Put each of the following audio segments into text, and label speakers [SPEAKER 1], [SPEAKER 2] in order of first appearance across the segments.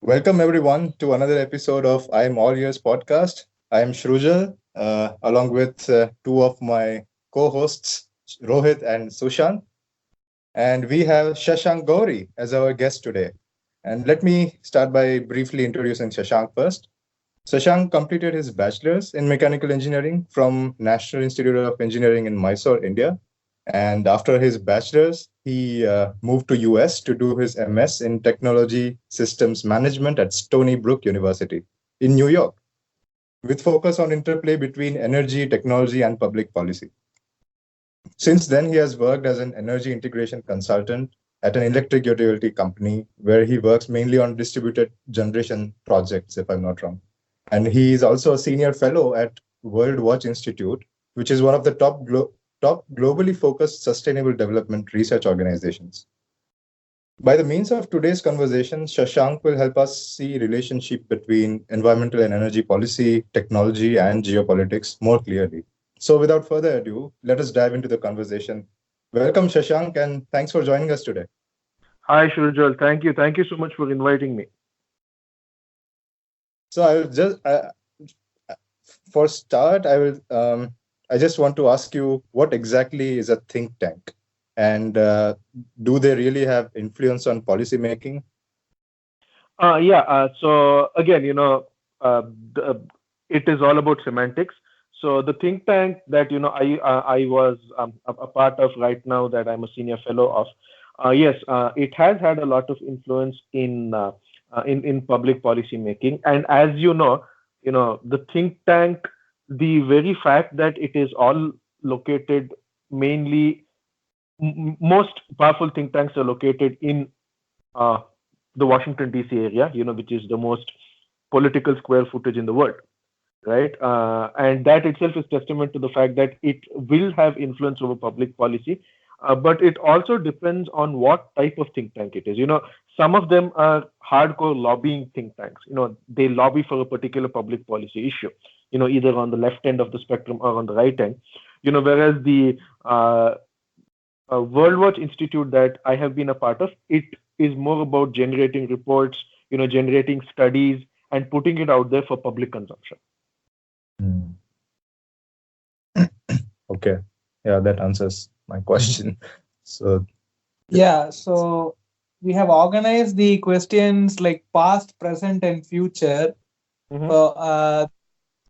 [SPEAKER 1] Welcome everyone to another episode of I Am All Ears podcast. I am Shrujal, along with two of my co-hosts, Rohit and Sushant, and we have Shashank Gouri as our guest today. And let me start by briefly introducing Shashank first. Shashank completed his bachelor's in mechanical engineering from National Institute of Engineering in Mysore, India. And after his bachelor's, he moved to US to do his MS in technology systems management at Stony Brook University in New York, with focus on interplay between energy, technology, and public policy. Since then, he has worked as an energy integration consultant at an electric utility company where he works mainly on distributed generation projects, if I'm not wrong. And he is also a senior fellow at World Watch Institute, which is one of the top globally focused sustainable development research organizations. By the means of today's conversation, Shashank will help us see relationship between environmental and energy policy, technology, and geopolitics more clearly. So without further ado, let us dive into the conversation. Welcome, Shashank, and thanks for joining us today.
[SPEAKER 2] Hi, Shurjal. Thank you. Thank you so much for inviting me.
[SPEAKER 1] So I will just, for start, I just want to ask you what exactly is a think tank, and do they really have influence on policy making?
[SPEAKER 2] Yeah. So again, uh, the, it is all about semantics. So the think tank that I was a part of right now, that I'm a senior fellow of. Yes, it has had a lot of influence in public policy making. And as the think tank, the very fact that it is all located mainly most powerful think tanks are located in uh, the Washington D.C. area, which is the most political square footage in the world, right? And that itself is testament to the fact that it will have influence over public policy. But it also depends on what type of think tank it is. Some of them are hardcore lobbying think tanks. They lobby for a particular public policy issue. Either on the left end of the spectrum or on the right end. Whereas the World Watch Institute that I have been a part of, it is more about generating reports, generating studies and putting it out there for public consumption.
[SPEAKER 1] Hmm. Okay, yeah, that answers my question. So
[SPEAKER 3] Yeah, so we have organized the questions like past, present, and future.
[SPEAKER 2] Mhm.
[SPEAKER 3] So,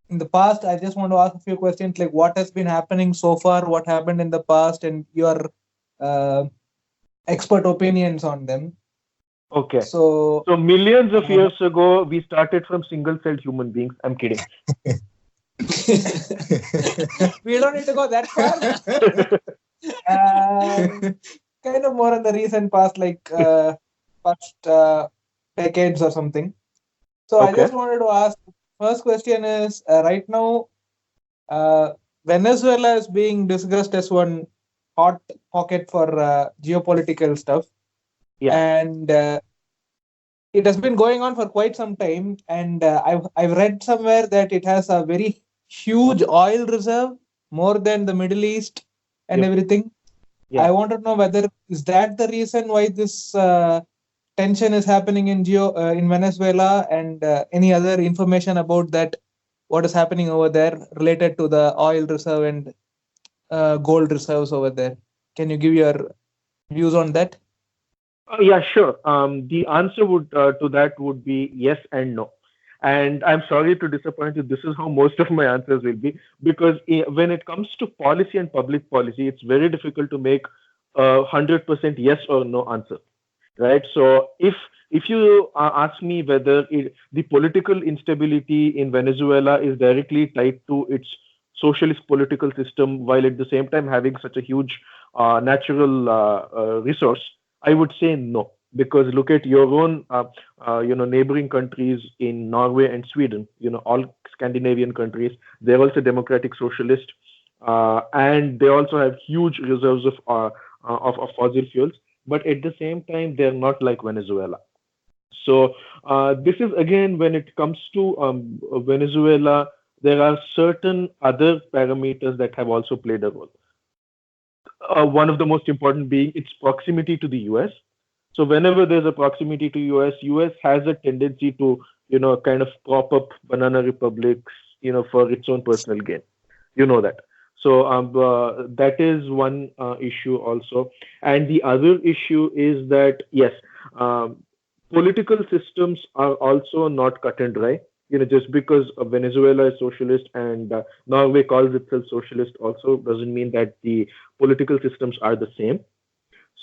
[SPEAKER 3] in the past, I just want to ask a few questions like what has been happening so far, what happened in the past, and your uh, expert opinions on them.
[SPEAKER 2] Okay.
[SPEAKER 3] So,
[SPEAKER 2] So millions of years ago, we started from single-celled human beings. I'm kidding.
[SPEAKER 3] we don't need to go that far. Kind of more in the recent past, like past decades or something. So I
[SPEAKER 2] Okay.
[SPEAKER 3] just wanted to ask. First question is right now, Venezuela is being discussed as one hot pocket for geopolitical stuff,
[SPEAKER 2] Yeah.
[SPEAKER 3] and it has been going on for quite some time. And I've read somewhere that it has a very huge oil reserve, more than the Middle East and
[SPEAKER 2] Yep.
[SPEAKER 3] everything.
[SPEAKER 2] Yeah.
[SPEAKER 3] I want to know whether is that the reason why this tension is happening in Venezuela, and any other information about that, what is happening over there related to the oil reserve and gold reserves over there. Can you give your views on that?
[SPEAKER 2] Yeah, sure. The answer would to that would be yes and no. And I'm sorry to disappoint you. This is how most of my answers will be, because when it comes to policy and public policy, it's very difficult to make a 100% yes or no answer, right? So if you ask me whether the political instability in Venezuela is directly tied to its socialist political system, while at the same time having such a huge natural resource, I would say no. Because look at your own, neighboring countries in Norway and Sweden. All Scandinavian countries. They're also democratic socialist, and they also have huge reserves of fossil fuels. But at the same time, they're not like Venezuela. So this is again when it comes to Venezuela, there are certain other parameters that have also played a role. One of the most important being its proximity to the US. So whenever there's a proximity to US has a tendency to, kind of prop up banana republics, for its own personal gain. You know that. So that is one issue also. And the other issue is that, yes, um, political systems are also not cut and dry. Just because Venezuela is socialist and Norway calls itself socialist also doesn't mean that the political systems are the same.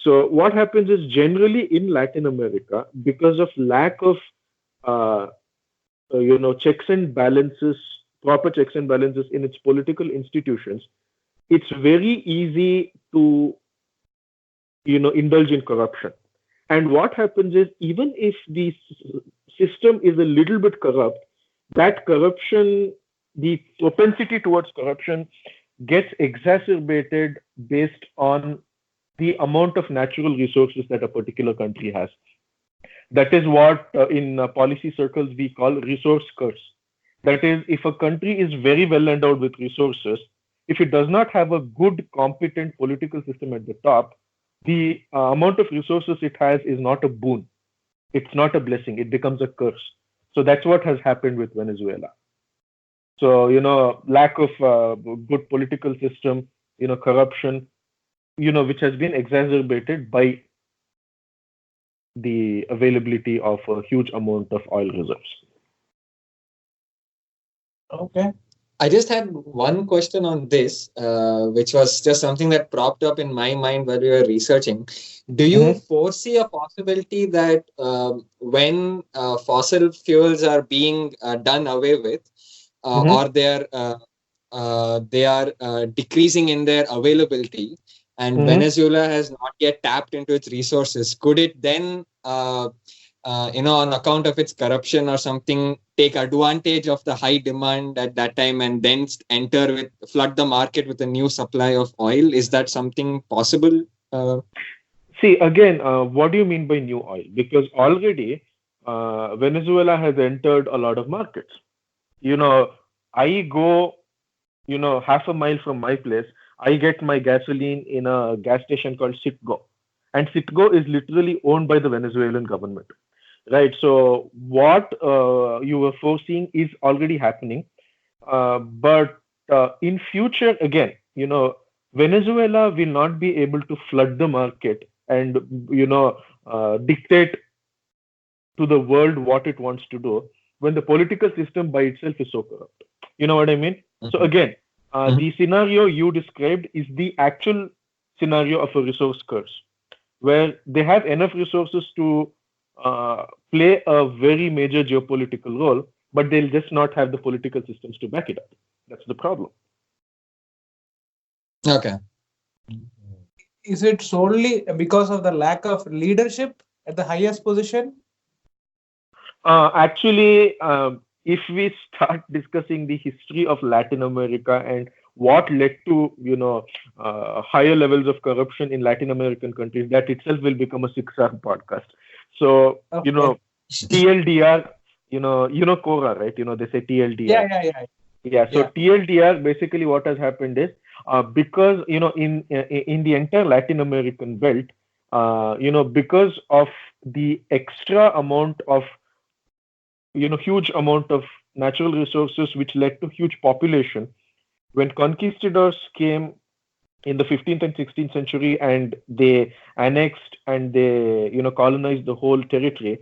[SPEAKER 2] So what happens is generally in Latin America, because of lack of uh, checks and balances, proper checks and balances in its political institutions, it's very easy to indulge in corruption. And what happens is, even if the system is a little bit corrupt, that corruption, the propensity towards corruption, gets exacerbated based on the amount of natural resources that a particular country has. That is what in policy circles we call resource curse. That is, if a country is very well endowed with resources, if it does not have a good, competent political system at the top, the amount of resources it has is not a boon. It's not a blessing. It becomes a curse. So that's what has happened with Venezuela. So, lack of good political system, corruption, which has been exacerbated by the availability of a huge amount of oil reserves.
[SPEAKER 3] Okay.
[SPEAKER 4] I just had one question on this, which was just something that propped up in my mind while we were researching. Do you foresee a possibility that when fossil fuels are being done away with, or they are decreasing in their availability, and Venezuela has not yet tapped into its resources, could it then on account of its corruption or something, take advantage of the high demand at that time and then flood the market with a new supply of oil? Is that something possible?
[SPEAKER 2] See, again, what do you mean by new oil? Because already Venezuela has entered a lot of markets. I go, half a mile from my place, I get my gasoline in a gas station called Citgo. And Citgo is literally owned by the Venezuelan government. Right. So what you were foreseeing is already happening. But in future, again, Venezuela will not be able to flood the market and, dictate to the world what it wants to do when the political system by itself is so corrupt. You know what I mean? So again, the scenario you described is the actual scenario of a resource curse, where they have enough resources to play a very major geopolitical role, but they'll just not have the political systems to back it up. That's the problem.
[SPEAKER 4] Okay.
[SPEAKER 3] Is it solely because of the lack of leadership at the highest position?
[SPEAKER 2] Actually, if we start discussing the history of Latin America and what led to higher levels of corruption in Latin American countries, that itself will become a 6-hour podcast. So TLDR, Cora, right? They say TLDR. Yeah. So TLDR, basically what has happened is because in the entire Latin American belt, because of the extra amount of huge amount of natural resources which led to huge population, when conquistadors came in the 15th and 16th century and they annexed and they colonized the whole territory,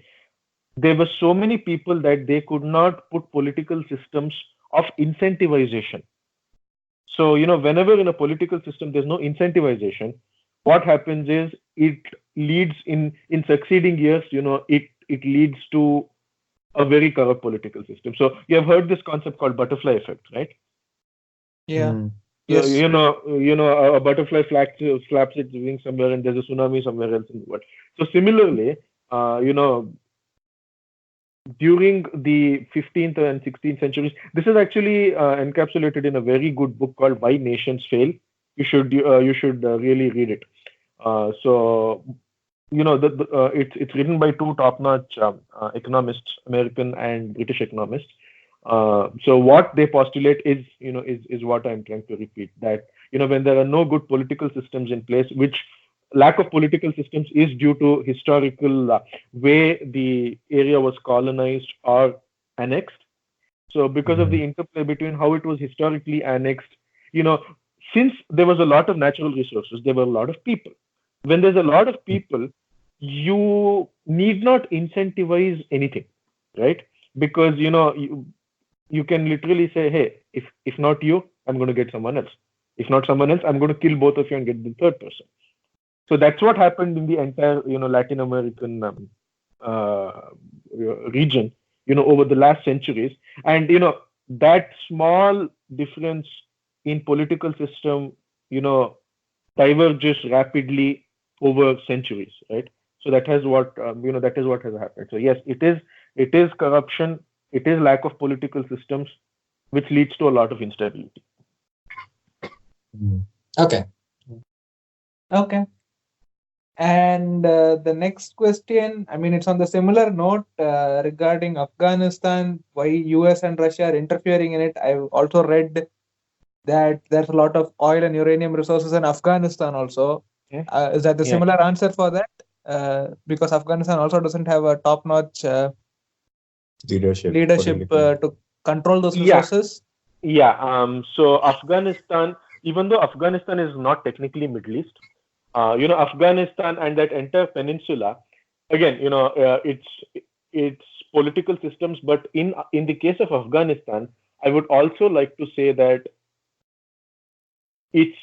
[SPEAKER 2] there were so many people that they could not put political systems of incentivization. So whenever in a political system there's no incentivization, what happens is it leads in succeeding years, it leads to a very corrupt political system. So you have heard this concept called butterfly effect, right?
[SPEAKER 3] Yeah.
[SPEAKER 2] Yes. A butterfly flaps its wings somewhere and there's a tsunami somewhere else in the world. So similarly, during the 15th and 16th centuries, this is actually encapsulated in a very good book called Why Nations Fail. You should really read it. It's written by two top-notch economists, American and British economists. So what they postulate is what I'm trying to repeat, that when there are no good political systems in place, which lack of political systems is due to historical way the area was colonized or annexed. So because of the interplay between how it was historically annexed, you know, since there was a lot of natural resources, there were a lot of people. When there's a lot of people, you need not incentivize anything, right? Because you can literally say, hey, if not you, I'm going to get someone else. If not someone else, I'm going to kill both of you and get the third person. So that's what happened in the entire Latin American region over the last centuries. And that small difference in political system diverges rapidly over centuries, right? So that has what that is what has happened. So yes, it is corruption, it is lack of political systems, which leads to a lot of instability.
[SPEAKER 4] Okay.
[SPEAKER 3] And the next question, I mean, it's on the similar note regarding Afghanistan, why US and Russia are interfering in it. I've also read that there's a lot of oil and uranium resources in Afghanistan also. Is that the similar answer for that? Because Afghanistan also doesn't have a top-notch leadership to control those resources.
[SPEAKER 2] So Afghanistan, even though Afghanistan is not technically Middle East, Afghanistan and that entire peninsula, again, it's political systems. But in the case of Afghanistan, I would also like to say that it's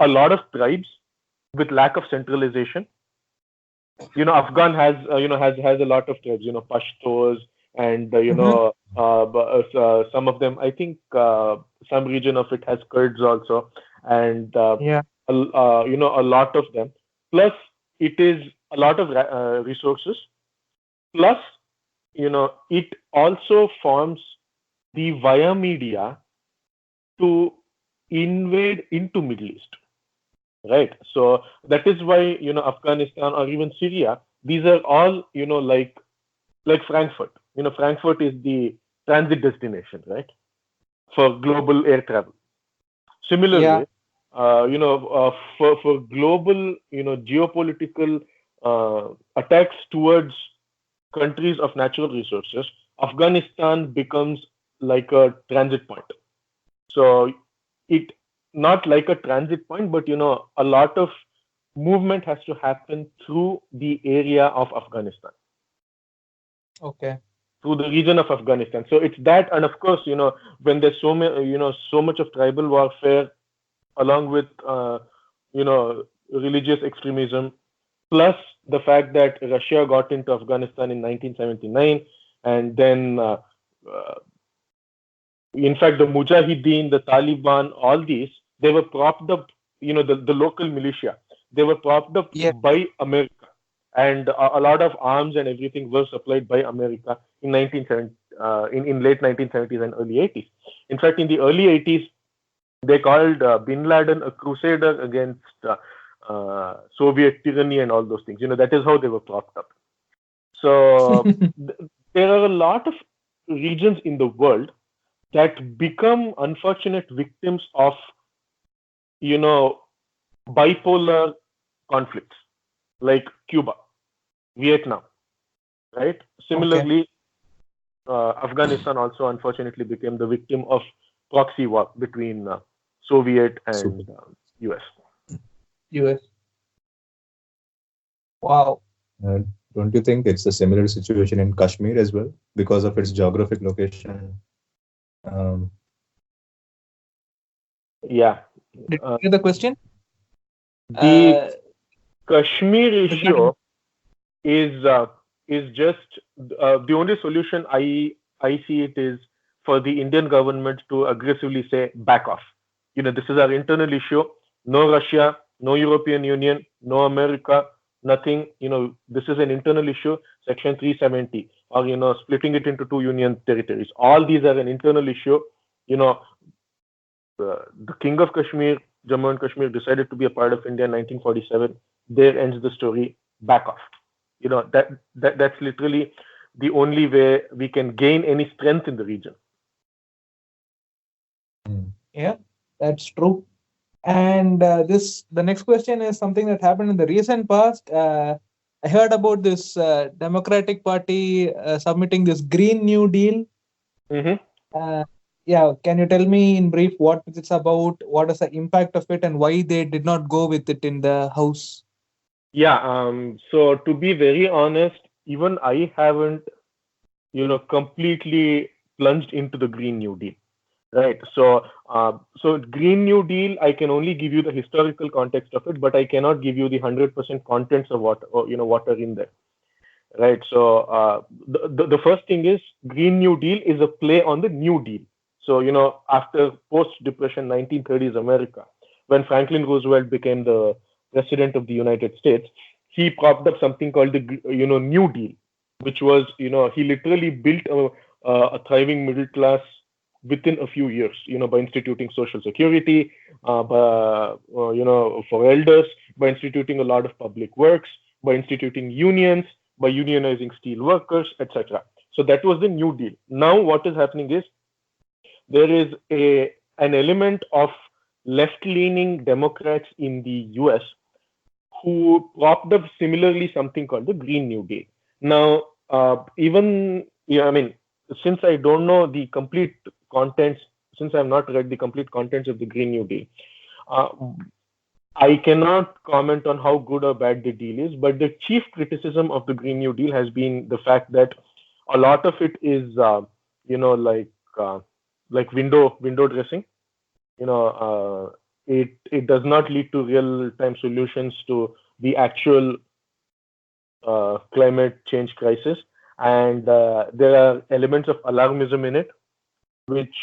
[SPEAKER 2] a lot of tribes with lack of centralization. Afghan has a lot of tribes, Pashtos, and some of them, I think some region of it has Kurds also, and a lot of them. Plus, it is a lot of resources. Plus, it also forms the via media to invade into Middle East, right? So that is why Afghanistan or even Syria, these are all like Frankfurt. Frankfurt is the transit destination, right, for global air travel. Similarly, for global geopolitical attacks towards countries of natural resources, Afghanistan becomes like a transit point. So it not like a transit point, but a lot of movement has to happen through the area of Afghanistan.
[SPEAKER 3] Okay.
[SPEAKER 2] Through the region of Afghanistan. So it's that, and of course, when there's so much of tribal warfare, along with religious extremism, plus the fact that Russia got into Afghanistan in 1979, and then in fact the Mujahideen, the Taliban, all these, they were propped up, the local militia, they were propped up by America, and a lot of arms and everything were supplied by America in late 1970s and early 80s. In fact, in the early 80s, they called Bin Laden a crusader against Soviet tyranny and all those things. That is how they were propped up. So there are a lot of regions in the world that become unfortunate victims of, bipolar conflicts, like Cuba, Vietnam, right? Similarly, Afghanistan also unfortunately became the victim of proxy war between Soviet and US.
[SPEAKER 3] Wow.
[SPEAKER 1] Don't you think it's a similar situation in Kashmir as well because of its geographic location?
[SPEAKER 3] Did you hear the question?
[SPEAKER 2] The Kashmir issue is just the only solution I see it is for the Indian government to aggressively say back off. This is our internal issue. No Russia, no European Union, no America, nothing. This is an internal issue. Section 370, or splitting it into two union territories. All these are an internal issue. The King of Kashmir, Jammu and Kashmir, decided to be a part of India in 1947. There ends the story. Back off. That's literally the only way we can gain any strength in the region.
[SPEAKER 3] Yeah, that's true. And the next question is something that happened in the recent past. I heard about this Democratic Party submitting this Green New Deal.
[SPEAKER 2] Mm-hmm.
[SPEAKER 3] Yeah, can you tell me in brief what it's about? What is the impact of it, and why they did not go with it in the House?
[SPEAKER 2] Yeah. So to be very honest, even I haven't, completely plunged into the Green New Deal. Right. So Green New Deal, I can only give you the historical context of it, but I cannot give you the 100% contents of what are in there. Right. So the first thing is Green New Deal is a play on the New Deal. So after post-Depression 1930s America, when Franklin Roosevelt became the president of the United States, he propped up something called the New Deal, which was he literally built a thriving middle class within a few years, by instituting social security, for elders, by instituting a lot of public works, by instituting unions, by unionizing steel workers, etc. So that was the New Deal. Now what is happening is there is an element of left-leaning Democrats in the US who propped up similarly something called the Green New Deal. Now, since I don't know the complete contents, since I've not read the complete contents of the Green New Deal, uh, I cannot comment on how good or bad the deal is, but the chief criticism of the Green New Deal has been the fact that a lot of it is, you know, like uh, like window dressing. It does not lead to real time solutions to the actual climate change crisis, and there are elements of alarmism in it, which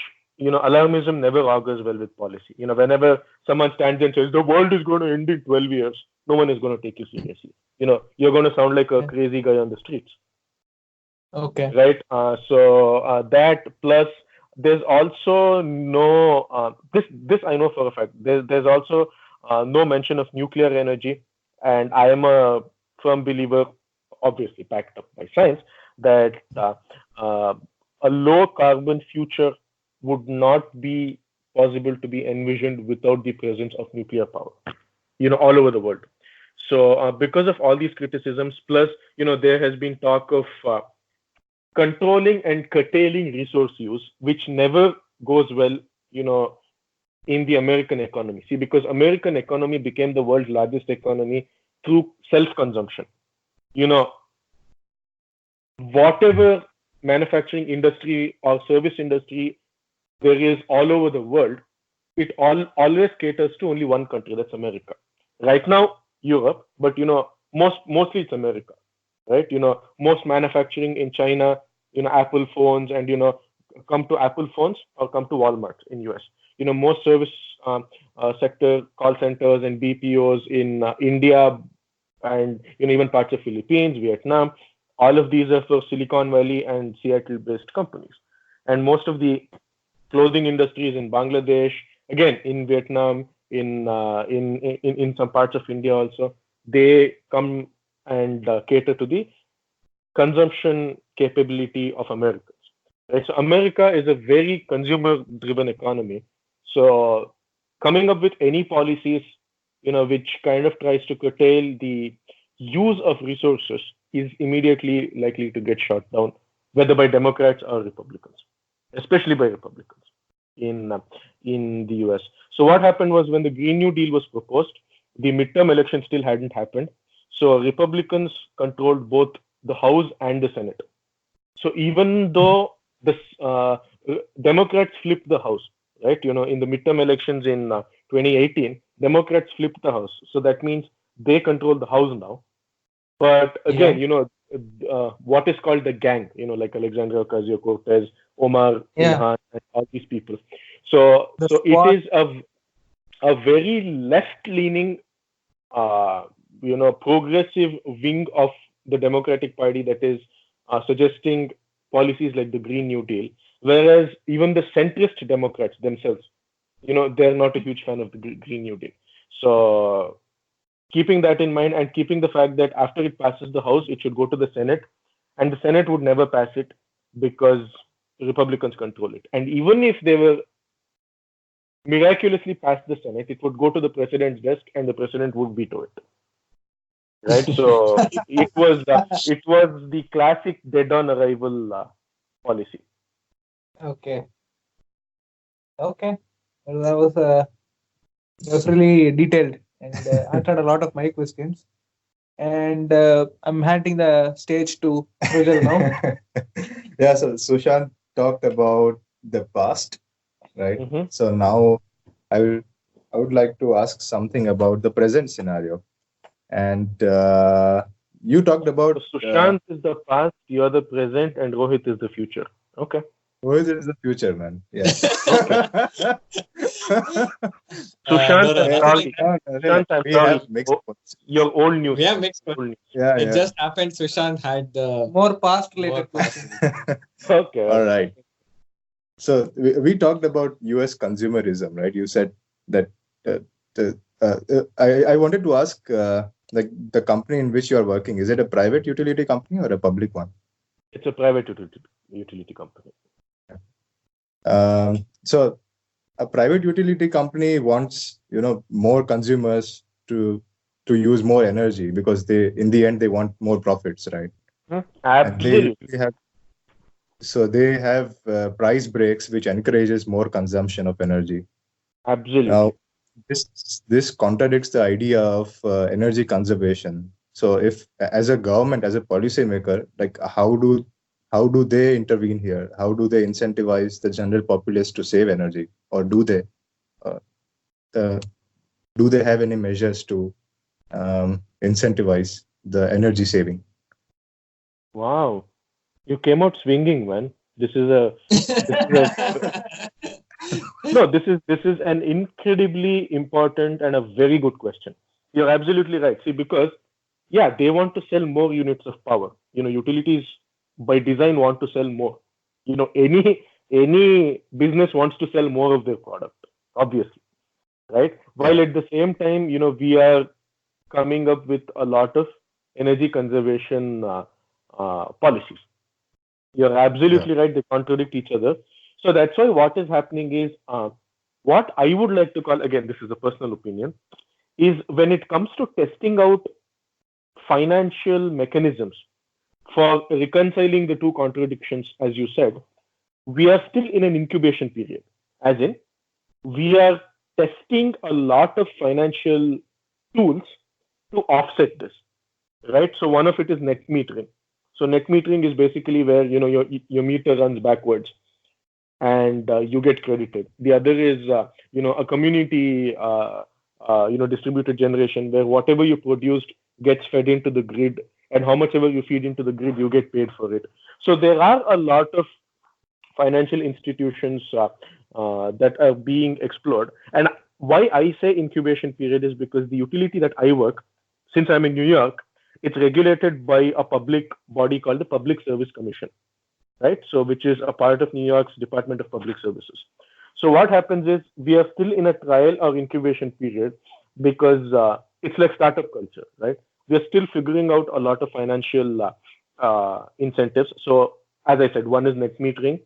[SPEAKER 2] alarmism never augurs well with policy. Whenever someone stands and says the world is going to end in 12 years, no one is going to take you seriously. You're going to sound like a
[SPEAKER 3] Yeah.
[SPEAKER 2] crazy guy on the streets.
[SPEAKER 3] Okay.
[SPEAKER 2] Right. So that plus there's also no this I know for a fact. There's also no mention of nuclear energy, and I am a firm believer, obviously backed up by science, that uh, a low carbon future would not be possible to be envisioned without the presence of nuclear power. All over the world. So because of all these criticisms, plus there has been talk of controlling and curtailing resource use, which never goes well, you know, in the American economy. See, because American economy became the world's largest economy through self-consumption. You know, whatever manufacturing industry or service industry there is all over the world, it always caters to only one country, that's America. Right now, Europe, but mostly it's America, right? Most manufacturing in China, Apple phones, and come to Apple phones or come to Walmart in US. Most service sector call centers and BPOs in India, and even parts of Philippines, Vietnam. All of these are for Silicon Valley and Seattle-based companies, and most of the clothing industries in Bangladesh, again in Vietnam, in some parts of India also, they come and cater to the consumption capability of Americans. Right? So America is a very consumer-driven economy. So coming up with any policies, which kind of tries to curtail the use of resources is immediately likely to get shot down, whether by Democrats or Republicans, especially by Republicans in the US. So what happened was when the Green New Deal was proposed, the midterm election still hadn't happened. So Republicans controlled both the House and the Senate. So even though the Democrats flipped the House, right? In the midterm elections in 2018, Democrats flipped the House. So that means they control the House now. But again,
[SPEAKER 3] Yeah.
[SPEAKER 2] What is called the gang, like Alexandria Ocasio-Cortez, Omar
[SPEAKER 3] Yeah.
[SPEAKER 2] Ilhan, and all these people. So
[SPEAKER 3] The
[SPEAKER 2] it
[SPEAKER 3] squad.
[SPEAKER 2] is a very left-leaning, progressive wing of the Democratic Party that is suggesting policies like the Green New Deal, whereas even the centrist Democrats themselves, they're not a huge fan of the Green New Deal. So keeping that in mind and keeping the fact that after it passes the House, it should go to the Senate, and the Senate would never pass it because Republicans control it. And even if they were miraculously pass the Senate, it would go to the president's desk and the president would veto it. Right? So it was the classic dead on arrival policy.
[SPEAKER 3] Okay. Okay. Well, that was really detailed and answered a lot of my questions. And I'm handing the stage to Rojal now.
[SPEAKER 1] Yeah, so Sushant talked about the past, right?
[SPEAKER 2] Mhm.
[SPEAKER 1] So now I would like to ask something about the present scenario. And you talked about
[SPEAKER 2] So Sushant is the past, you're the present, and Rohit is the future. Okay.
[SPEAKER 1] Rohit is the future, man. Yeah.
[SPEAKER 2] Sushant, I'm sorry.
[SPEAKER 1] No,
[SPEAKER 2] Sushant, I'm
[SPEAKER 1] we
[SPEAKER 2] sorry.
[SPEAKER 1] have mixed points.
[SPEAKER 2] You're old news.
[SPEAKER 4] We have mixed
[SPEAKER 2] Old
[SPEAKER 4] points.
[SPEAKER 2] news.
[SPEAKER 1] Yeah,
[SPEAKER 4] It
[SPEAKER 1] yeah.
[SPEAKER 4] just happened Sushant had the
[SPEAKER 3] More past related
[SPEAKER 4] more
[SPEAKER 3] questions.
[SPEAKER 2] Okay.
[SPEAKER 1] All right. So we talked about US consumerism, right? You said that I wanted to ask, like the company in which you are working, is it a private utility company or a public one?
[SPEAKER 2] It's a private utility company.
[SPEAKER 1] So a private utility company wants, more consumers to use more energy because in the end they want more profits, right?
[SPEAKER 2] Absolutely.
[SPEAKER 1] And they have price breaks which encourages more consumption of energy.
[SPEAKER 2] Absolutely.
[SPEAKER 1] Now, this contradicts the idea of energy conservation. So, if as a government, as a policymaker, like how do they intervene here? How do they incentivize the general populace to save energy, or do they have any measures to incentivize the energy saving?
[SPEAKER 2] Wow, you came out swinging, man. This is a no. This is an incredibly important and a very good question. You're absolutely right. See, because they want to sell more units of power. Utilities by design want to sell more. Any business wants to sell more of their product, obviously, right? While at the same time, we are coming up with a lot of energy conservation policies. You're absolutely right. They contradict each other. So that's why what is happening is what I would like to call, again, this is a personal opinion, is when it comes to testing out financial mechanisms for reconciling the two contradictions, as you said, we are still in an incubation period. As in, we are testing a lot of financial tools to offset this, right? So one of it is net metering. So net metering is basically where your meter runs backwards and you get credited. The other is a community distributed generation where whatever you produced gets fed into the grid, and how much ever you feed into the grid, you get paid for it. So there are a lot of financial institutions that are being explored. And why I say incubation period is because the utility that I work, since I'm in New York, it's regulated by a public body called the Public Service Commission, right? So which is a part of New York's Department of Public Services. So what happens is we are still in a trial or incubation period because it's like startup culture, right? We are still figuring out a lot of financial incentives. So as I said, one is net metering.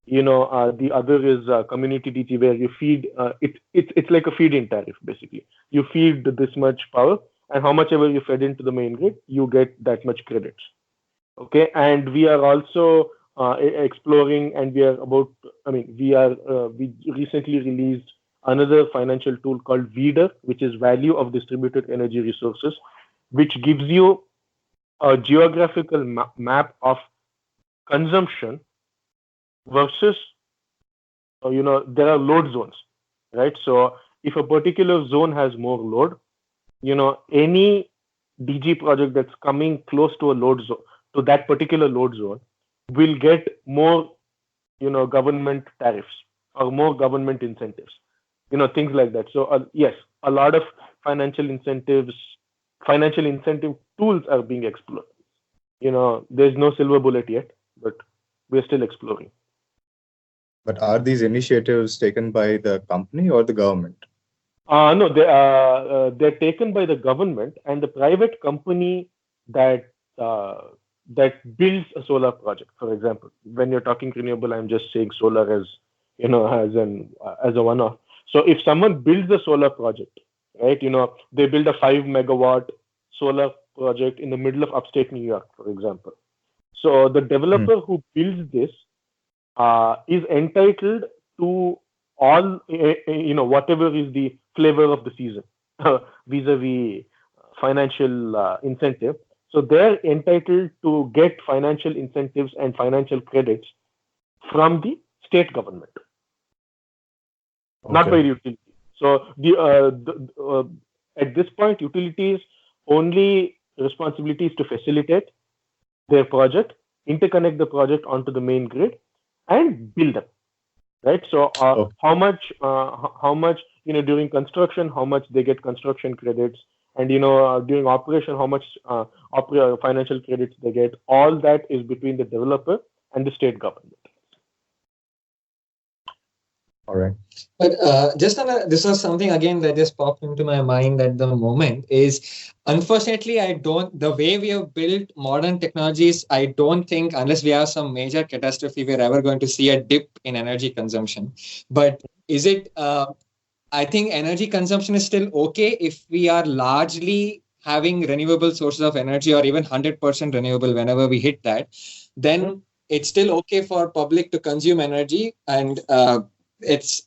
[SPEAKER 2] The other is community DG, where you feed. It's like a feed-in tariff, basically. You feed this much power, and how much ever you fed into the main grid, you get that much credits. Okay, and we are also exploring, and we recently released another financial tool called VEDER, which is Value of Distributed Energy Resources, which gives you a geographical map of consumption versus, there are load zones, right? So if a particular zone has more load, any DG project that's coming close to a load zone, to that particular load zone, will get more, government tariffs or more government incentives, things like that. So yes, a lot of financial incentive tools are being explored. There's no silver bullet yet, but we're still exploring.
[SPEAKER 1] But are these initiatives taken by the company or the government?
[SPEAKER 2] No, they're taken by the government and the private company that builds a solar project. For example, when you're talking renewable, I'm just saying solar as as a one-off. So if someone builds a solar project, right, they build a 5 megawatt solar project in the middle of upstate New York, for example. So the developer who builds this is entitled to all, whatever is the flavor of the season vis-a-vis financial incentive. So they're entitled to get financial incentives and financial credits from the state government, not by the utility. So at this point, utilities only responsibility is to facilitate their project, interconnect the project onto the main grid, and build them. Right. So how much during construction, how much they get construction credits, and during operation, how much financial credits they get. All that is between the developer and the state government.
[SPEAKER 1] All right.
[SPEAKER 4] But this was something again that just popped into my mind at the moment is, unfortunately, the way we have built modern technologies, I don't think, unless we have some major catastrophe, we're ever going to see a dip in energy consumption. But is it, I think energy consumption is still okay if we are largely having renewable sources of energy, or even 100% renewable whenever we hit that, then it's still okay for public to consume energy, and it's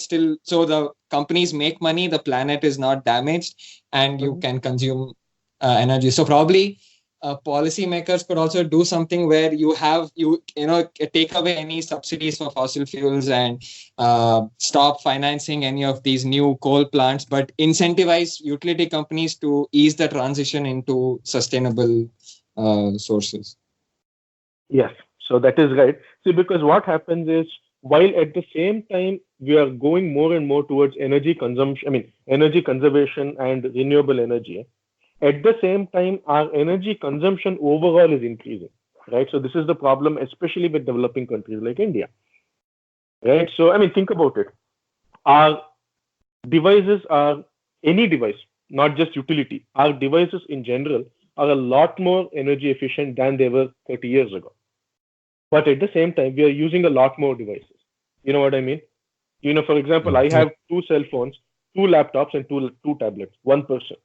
[SPEAKER 4] still, so the companies make money, the planet is not damaged, and you can consume energy. So probably policymakers could also do something where you take away any subsidies for fossil fuels and stop financing any of these new coal plants, but incentivize utility companies to ease the transition into sustainable sources.
[SPEAKER 2] Yes, so that is right. See, because what happens is, while at the same time we are going more and more towards energy consumption, energy conservation and renewable energy, at the same time our energy consumption overall is increasing, right? So this is the problem, especially with developing countries like India, right? So think about it. Our devices are, any device, not just utility, our devices in general are a lot more energy efficient than they were 30 years ago. But at the same time, we are using a lot more devices. You know what I mean? For example, I have 2 cell phones, 2 laptops, and two tablets, one person.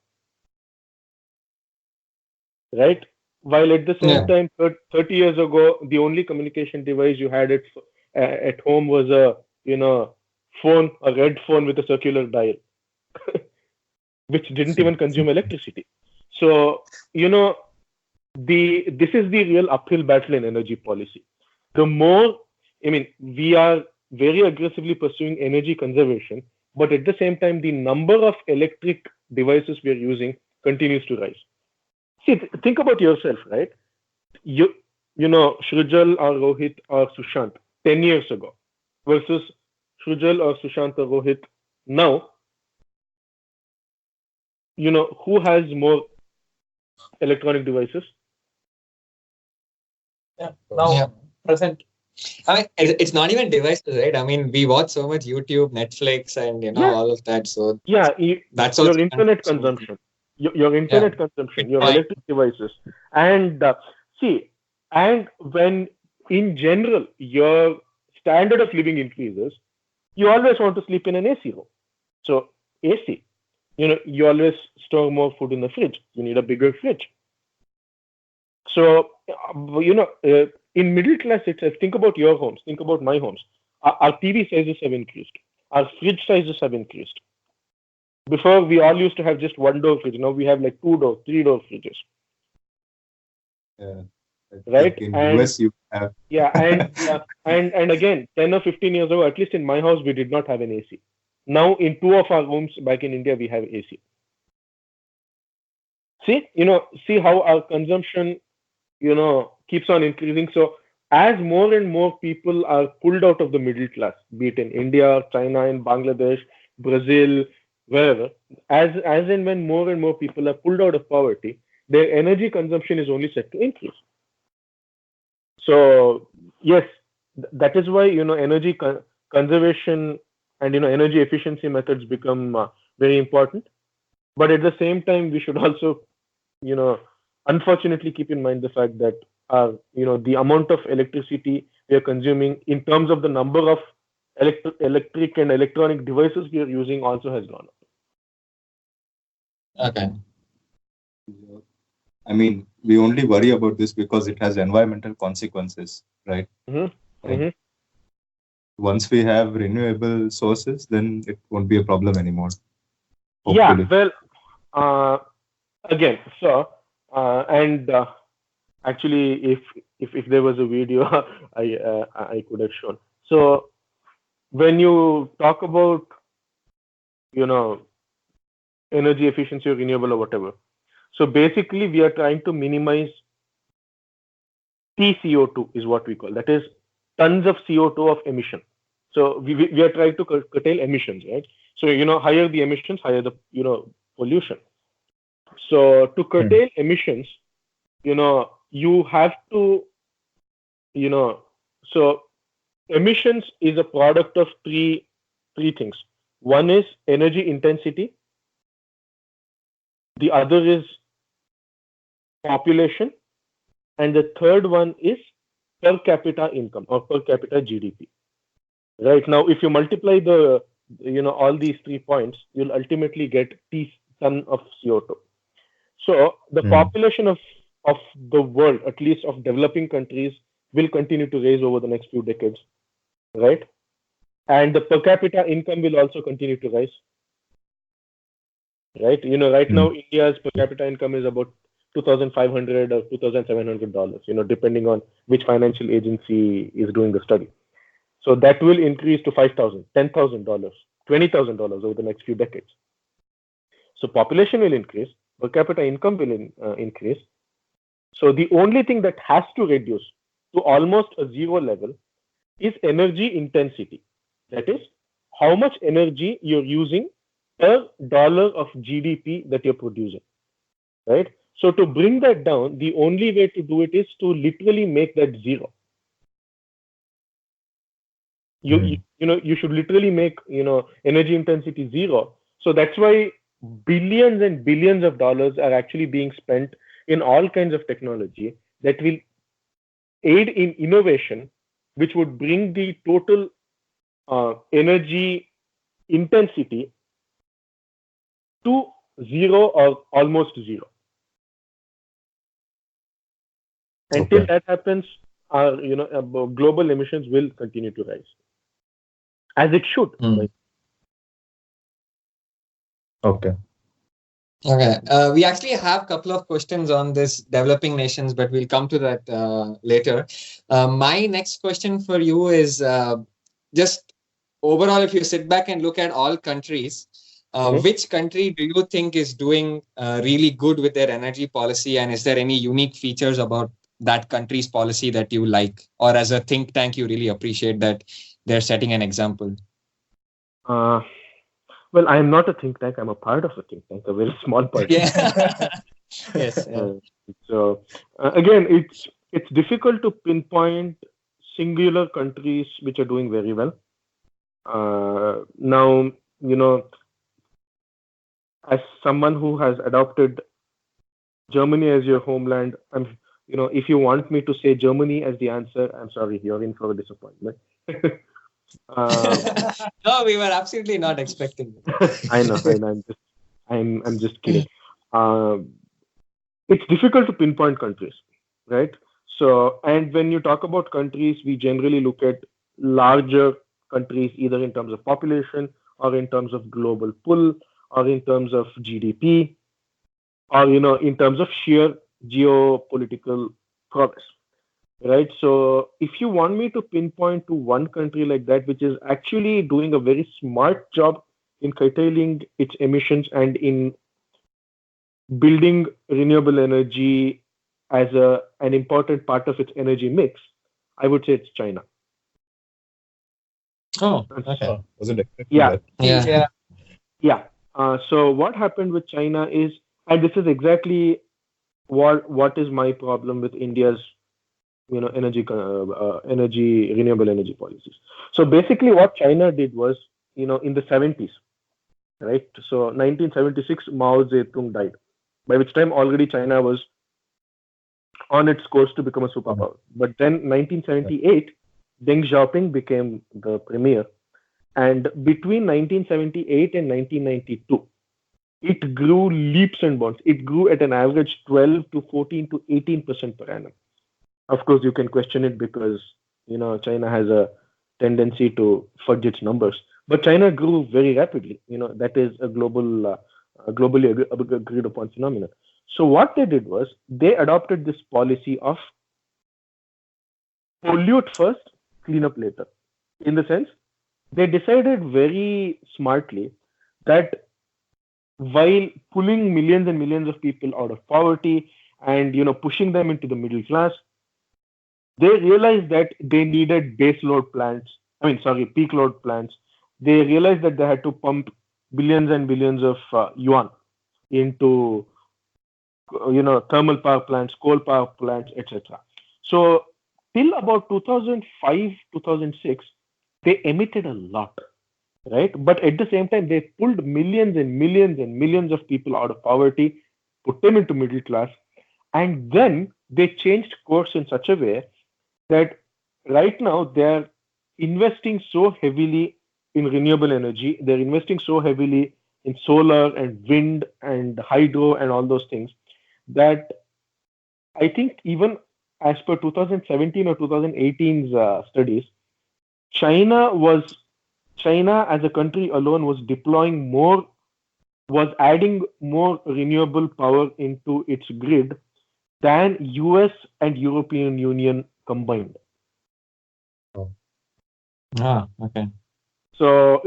[SPEAKER 2] Right? While at the same time, 30 years ago, the only communication device you had at home was a phone, a red phone with a circular dial, which didn't even consume electricity. So, this is the real uphill battle in energy policy. The more, we are very aggressively pursuing energy conservation, but at the same time, the number of electric devices we are using continues to rise. See, think about yourself, right? Shrujal or Rohit or Sushant 10 years ago versus Shrujal or Sushant or Rohit now. Who has more electronic devices?
[SPEAKER 3] Present.
[SPEAKER 4] It's not even devices, right? We watch so much YouTube, Netflix, and all of that. So
[SPEAKER 2] that's your internet consumption. Your internet consumption, your electric devices, and and when in general your standard of living increases, you always want to sleep in an AC room. So AC, you always store more food in the fridge. You need a bigger fridge. So in middle class itself, think about your homes, think about my homes. Our TV sizes have increased. Our fridge sizes have increased. Before, we all used to have just one door fridge. Now we have like 2-door, 3-door fridges.
[SPEAKER 1] Yeah.
[SPEAKER 2] Right?
[SPEAKER 1] In
[SPEAKER 2] and
[SPEAKER 1] US you have.
[SPEAKER 2] and again, 10 or 15 years ago, at least in my house, we did not have an AC. Now in 2 of our homes back in India, we have AC. See how our consumption, keeps on increasing. So as more and more people are pulled out of the middle class, be it in India, China, in Bangladesh, Brazil, wherever, as and when more and more people are pulled out of poverty, their energy consumption is only set to increase. So yes, that is why energy conservation and energy efficiency methods become very important. But at the same time, we should also unfortunately keep in mind the fact that the amount of electricity we are consuming in terms of the number of electric and electronic devices we are using also has gone up.
[SPEAKER 4] Okay.
[SPEAKER 1] I mean, we only worry about this because it has environmental consequences, right? Once we have renewable sources, then it won't be a problem anymore. Hopefully.
[SPEAKER 2] Yeah, well, again, so and actually, if there was a video, I could have shown. So when you talk about energy efficiency or renewable or whatever, so basically we are trying to minimize TCO2 is what we call. That is tons of CO2 of emission. So we are trying to curtail emissions, right? So higher the emissions, higher the pollution. So to curtail emissions, you have to so emissions is a product of three things. One is energy intensity, the other is population, and the third one is per capita income or per capita GDP. Right now, if you multiply the all these 3 points, you'll ultimately get ton of CO2. So the population of the world, at least of developing countries, will continue to rise over the next few decades, right? And the per capita income will also continue to rise, right? Right now India's per capita income is about $2,500 or $2,700, depending on which financial agency is doing the study. So that will increase to $5,000, $10,000, $20,000 over the next few decades. So population will increase, per capita income will increase. So the only thing that has to reduce to almost a zero level is energy intensity. That is, how much energy you're using per dollar of GDP that you're producing, right? So to bring that down, the only way to do it is to literally make that zero. You should literally make energy intensity zero. So that's why billions and billions of dollars are actually being spent in all kinds of technology that will aid in innovation, which would bring the total energy intensity to zero or almost zero. Until that happens, our global emissions will continue to rise, as it should. Right?
[SPEAKER 1] Okay.
[SPEAKER 4] We actually have a couple of questions on this developing nations, but we'll come to that later. My next question for you is just overall, if you sit back and look at all countries, which country do you think is doing really good with their energy policy, and is there any unique features about that country's policy that you like, or as a think tank you really appreciate that they're setting an example?
[SPEAKER 2] Well, I am not a think tank. I'm a part of a think tank, a very small part.
[SPEAKER 4] Yeah. Yes. Yeah.
[SPEAKER 2] So again, it's difficult to pinpoint singular countries which are doing very well. Now, as someone who has adopted Germany as your homeland, if you want me to say Germany as the answer, I'm sorry, you're in for a disappointment.
[SPEAKER 4] No, we were absolutely not expecting it.
[SPEAKER 2] I know. I'm just kidding. It's difficult to pinpoint countries, right? So, and when you talk about countries, we generally look at larger countries, either in terms of population or in terms of global pull or in terms of GDP or, in terms of sheer geopolitical progress, right? So if you want me to pinpoint to one country like that, which is actually doing a very smart job in curtailing its emissions and in building renewable energy as an important part of its energy mix, I would say it's China.
[SPEAKER 4] Oh, okay.
[SPEAKER 1] Was it
[SPEAKER 2] Yeah.
[SPEAKER 4] Yeah.
[SPEAKER 2] So what happened with China is, and this is exactly what is my problem with India's renewable energy policies. So basically what China did was, in the 70s, right? So 1976, Mao Zedong died, by which time already China was on its course to become a superpower. But then 1978, Deng Xiaoping became the premier, And between 1978 and 1992, it grew leaps and bounds. It grew at an average 12 to 14 to 18% per annum. Of course, you can question it because China has a tendency to fudge its numbers. But China grew very rapidly. That is a globally agreed upon phenomenon. So what they did was they adopted this policy of pollute first, clean up later. In the sense, they decided very smartly that while pulling millions and millions of people out of poverty and pushing them into the middle class, they realized that they needed base load plants. Peak load plants. They realized that they had to pump billions and billions of yuan into thermal power plants, coal power plants, etc. So till about 2005, 2006, they emitted a lot, right? But at the same time, they pulled millions and millions and millions of people out of poverty, put them into middle class, and then they changed course in such a way that right now they're investing so heavily in renewable energy. They're investing so heavily in solar and wind and hydro and all those things that I think even as per 2017 or 2018's studies, China as a country alone was adding more renewable power into its grid than US and European Union combined.
[SPEAKER 4] Okay.
[SPEAKER 2] So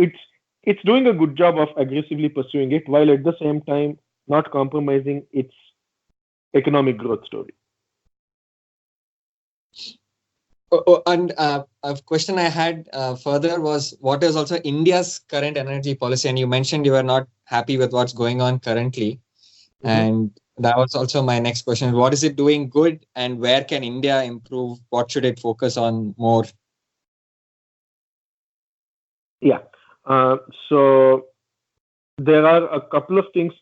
[SPEAKER 2] it's doing a good job of aggressively pursuing it while at the same time not compromising its economic growth story.
[SPEAKER 4] And a question I had further was, what is also India's current energy policy? And you mentioned you are not happy with what's going on currently. Mm-hmm. And that was also my next question. What is it doing good and where can India improve? What should it focus on more?
[SPEAKER 2] Yeah. So there are a couple of things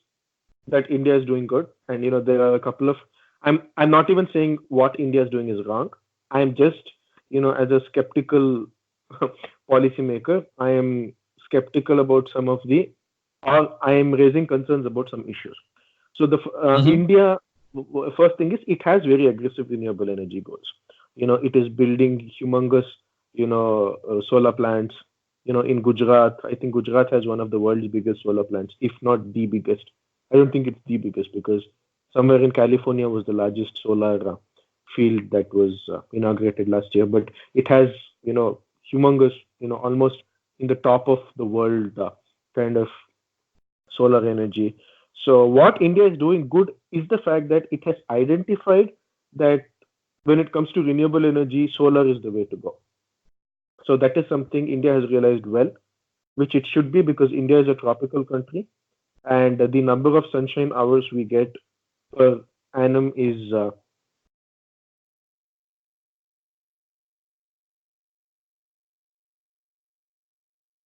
[SPEAKER 2] that India is doing good. And, there are a couple of, I'm not even saying what India is doing is wrong. I'm just, as a skeptical policymaker, I am skeptical about I am raising concerns about some issues. So India, first thing is, it has very aggressive renewable energy goals. It is building humongous, solar plants. In Gujarat, I think Gujarat has one of the world's biggest solar plants, if not the biggest. I don't think it's the biggest because somewhere in California was the largest solar field that was inaugurated last year. But it has, humongous, almost in the top of the world kind of solar energy. So what India is doing good is the fact that it has identified that when it comes to renewable energy, solar is the way to go. So that is something India has realized well, which it should be because India is a tropical country and the number of sunshine hours we get per annum is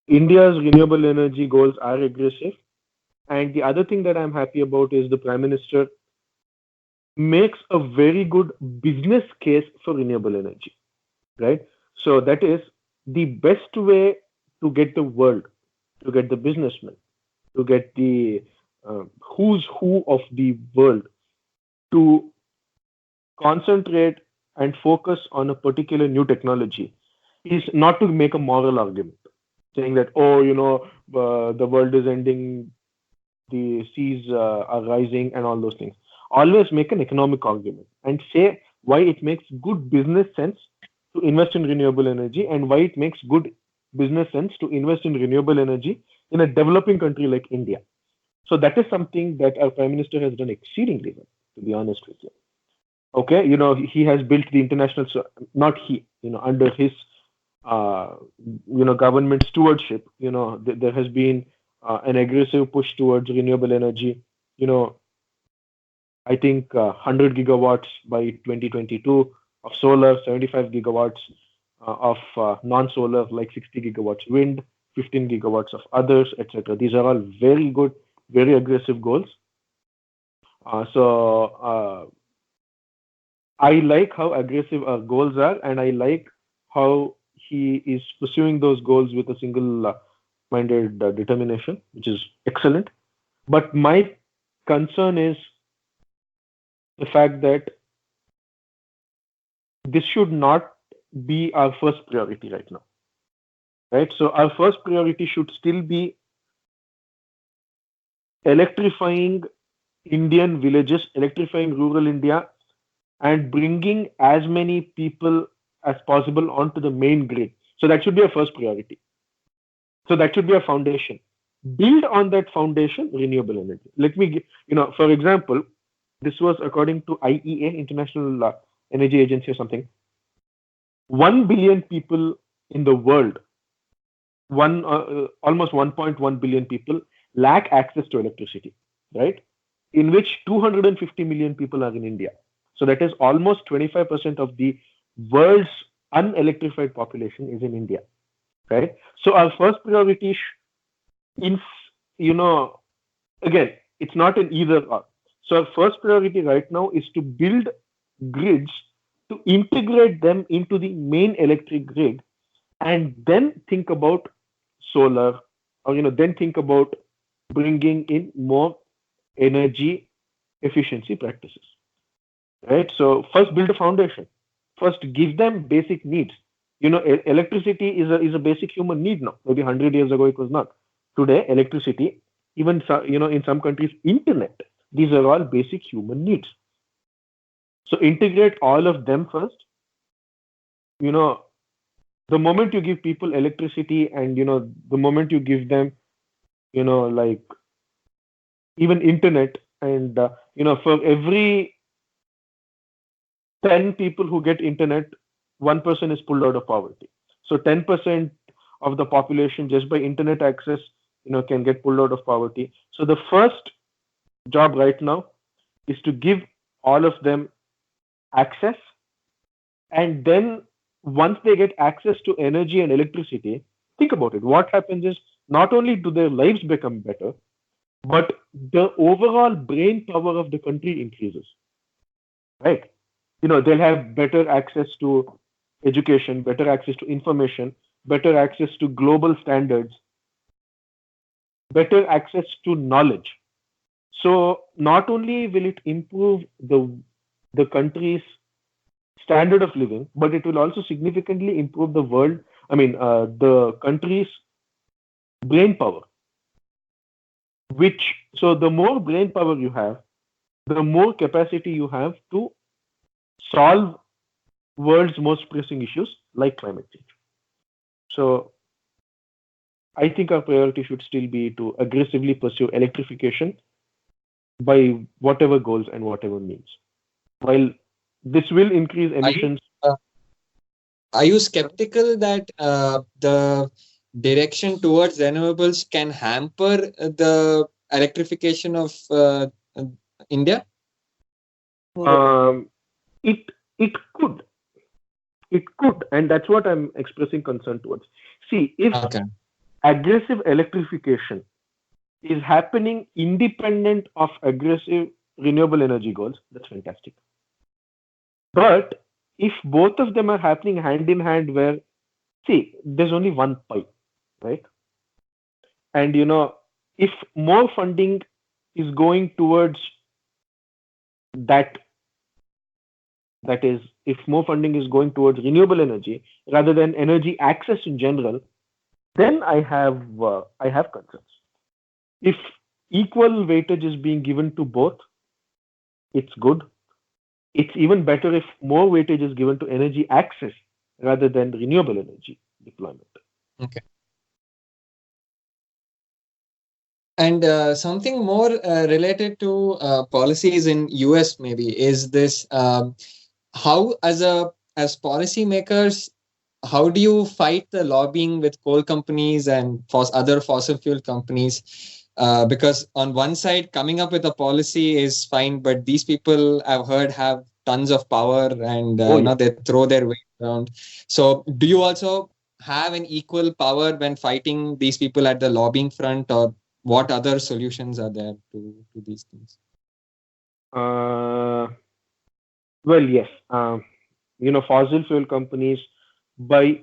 [SPEAKER 2] India's renewable energy goals are aggressive. And the other thing that I'm happy about is the Prime Minister makes a very good business case for renewable energy, right? So that is the best way to get the world, to get the businessmen, to get the who's who of the world to concentrate and focus on a particular new technology is not to make a moral argument, saying that, the world is ending, the seas are rising and all those things. Always make an economic argument and say why it makes good business sense to invest in renewable energy and why it makes good business sense to invest in renewable energy in a developing country like India. So that is something that our Prime Minister has done exceedingly well, to be honest with you. Okay, he has built the international, not he, under his, government stewardship, there has been an aggressive push towards renewable energy. I think 100 gigawatts by 2022 of solar, 75 gigawatts of non-solar, like 60 gigawatts wind, 15 gigawatts of others, etc. These are all very good, very aggressive goals. So I like how aggressive our goals are, and I like how he is pursuing those goals with a single minded determination, which is excellent. But my concern is the fact that this should not be our first priority right now. Right? So our first priority should still be electrifying Indian villages, electrifying rural India, and bringing as many people as possible onto the main grid. So that should be our first priority. So that should be a foundation. Build on that foundation renewable energy. Let me give, for example, this was according to IEA, International Energy Agency or something. 1 billion people in the world, almost 1.1 billion people lack access to electricity, right? In which 250 million people are in India. So that is almost 25% of the world's unelectrified population is in India, right? So our first priority, again, it's not an either or. So our first priority right now is to build grids to integrate them into the main electric grid, and then think about solar, or then think about bringing in more energy efficiency practices, right? So first build a foundation. First give them basic needs. Electricity is a basic human need now. Maybe 100 years ago it was not. Today, electricity, even in some countries, internet. These are all basic human needs. So integrate all of them first. The moment you give people electricity, and the moment you give them, like even internet, and for every 10 people who get internet, one person is pulled out of poverty. So 10% of the population just by internet access, can get pulled out of poverty. So the first job right now is to give all of them access, and then once they get access to energy and electricity, think about it. What happens is not only do their lives become better, but the overall brain power of the country increases, right? They'll have better access to education, better access to information, better access to global standards, better access to knowledge. So not only will it improve the country's standard of living, but it will also significantly improve the country's brain power. So the more brain power you have, the more capacity you have to solve world's most pressing issues like climate change. So I think our priority should still be to aggressively pursue electrification by whatever goals and whatever means. While this will increase emissions.
[SPEAKER 4] Are you skeptical that the direction towards renewables can hamper the electrification of India?
[SPEAKER 2] It could, and that's what I'm expressing concern towards. See, if aggressive electrification is happening independent of aggressive renewable energy goals, that's fantastic. But if both of them are happening hand in hand, where, see, there's only one pie, right? And if more funding is going towards that is, if more funding is going towards renewable energy rather than energy access in general, then I have concerns. If equal weightage is being given to both, it's good. It's even better if more weightage is given to energy access rather than renewable energy deployment.
[SPEAKER 4] Okay. And something more related to policies in US maybe is this: how as policymakers, how do you fight the lobbying with coal companies and other fossil fuel companies? Because on one side, coming up with a policy is fine, but these people I've heard have tons of power, and they throw their weight around. So do you also have an equal power when fighting these people at the lobbying front, or what other solutions are there to these things?
[SPEAKER 2] Well, yes. Fossil fuel companies by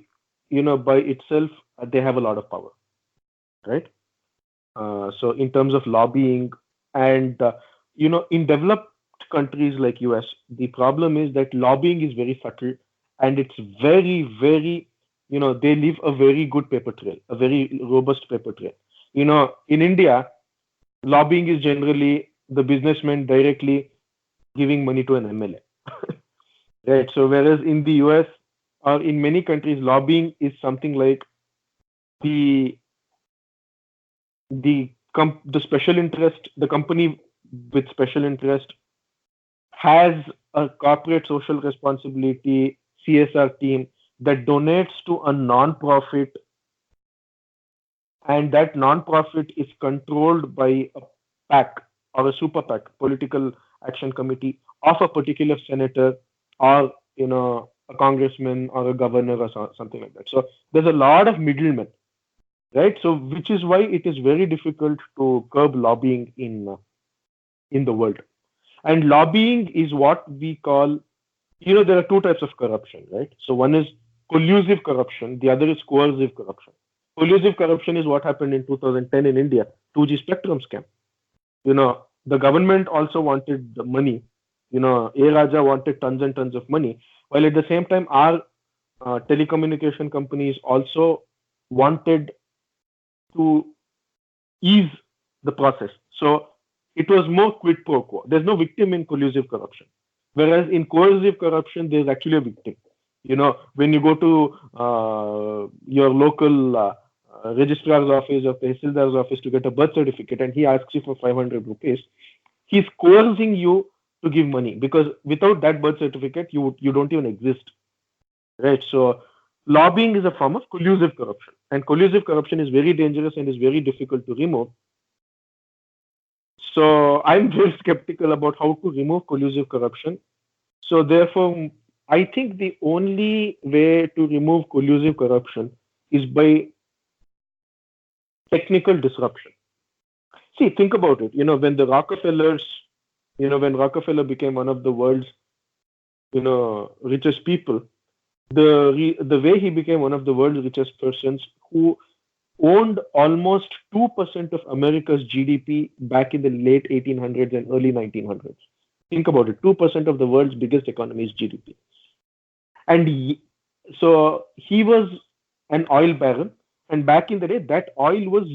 [SPEAKER 2] itself, they have a lot of power, right? So in terms of lobbying and in developed countries like US, the problem is that lobbying is very subtle and it's very, very, they leave a very good paper trail, a very robust paper trail. In India, lobbying is generally the businessman directly giving money to an MLA. Right. So whereas in the US or in many countries, lobbying is something like the the special interest, the company with special interest has a corporate social responsibility CSR team that donates to a non-profit, and that non-profit is controlled by a PAC or a super PAC, political action committee of a particular senator or a congressman or a governor or something like that. So there's a lot of middlemen, right? So which is why it is very difficult to curb lobbying in the world. And lobbying is what we call, there are two types of corruption, right? So one is collusive corruption, the other is coercive corruption. Collusive corruption is what happened in 2010 in India, 2G spectrum scam. The government also wanted the money. A Raja wanted tons and tons of money, while at the same time, our telecommunication companies also wanted to ease the process. So it was more quid pro quo. There's no victim in collusive corruption. Whereas in coercive corruption, there's actually a victim. When you go to your local registrar's office or tehsildar's office to get a birth certificate and he asks you for 500 rupees, he's coercing you to give money, because without that birth certificate, you don't even exist. Right? So lobbying is a form of collusive corruption, and collusive corruption is very dangerous and is very difficult to remove. So I'm very skeptical about how to remove collusive corruption. So therefore, I think the only way to remove collusive corruption is by technical disruption. See, think about it. When the Rockefellers, when Rockefeller became one of the world's, richest people, the way he became one of the world's richest persons, who owned almost 2% of America's GDP back in the late 1800s and early 1900s. Think about it. 2% of the world's biggest economy is GDP. And so he was an oil baron. And back in the day, that oil was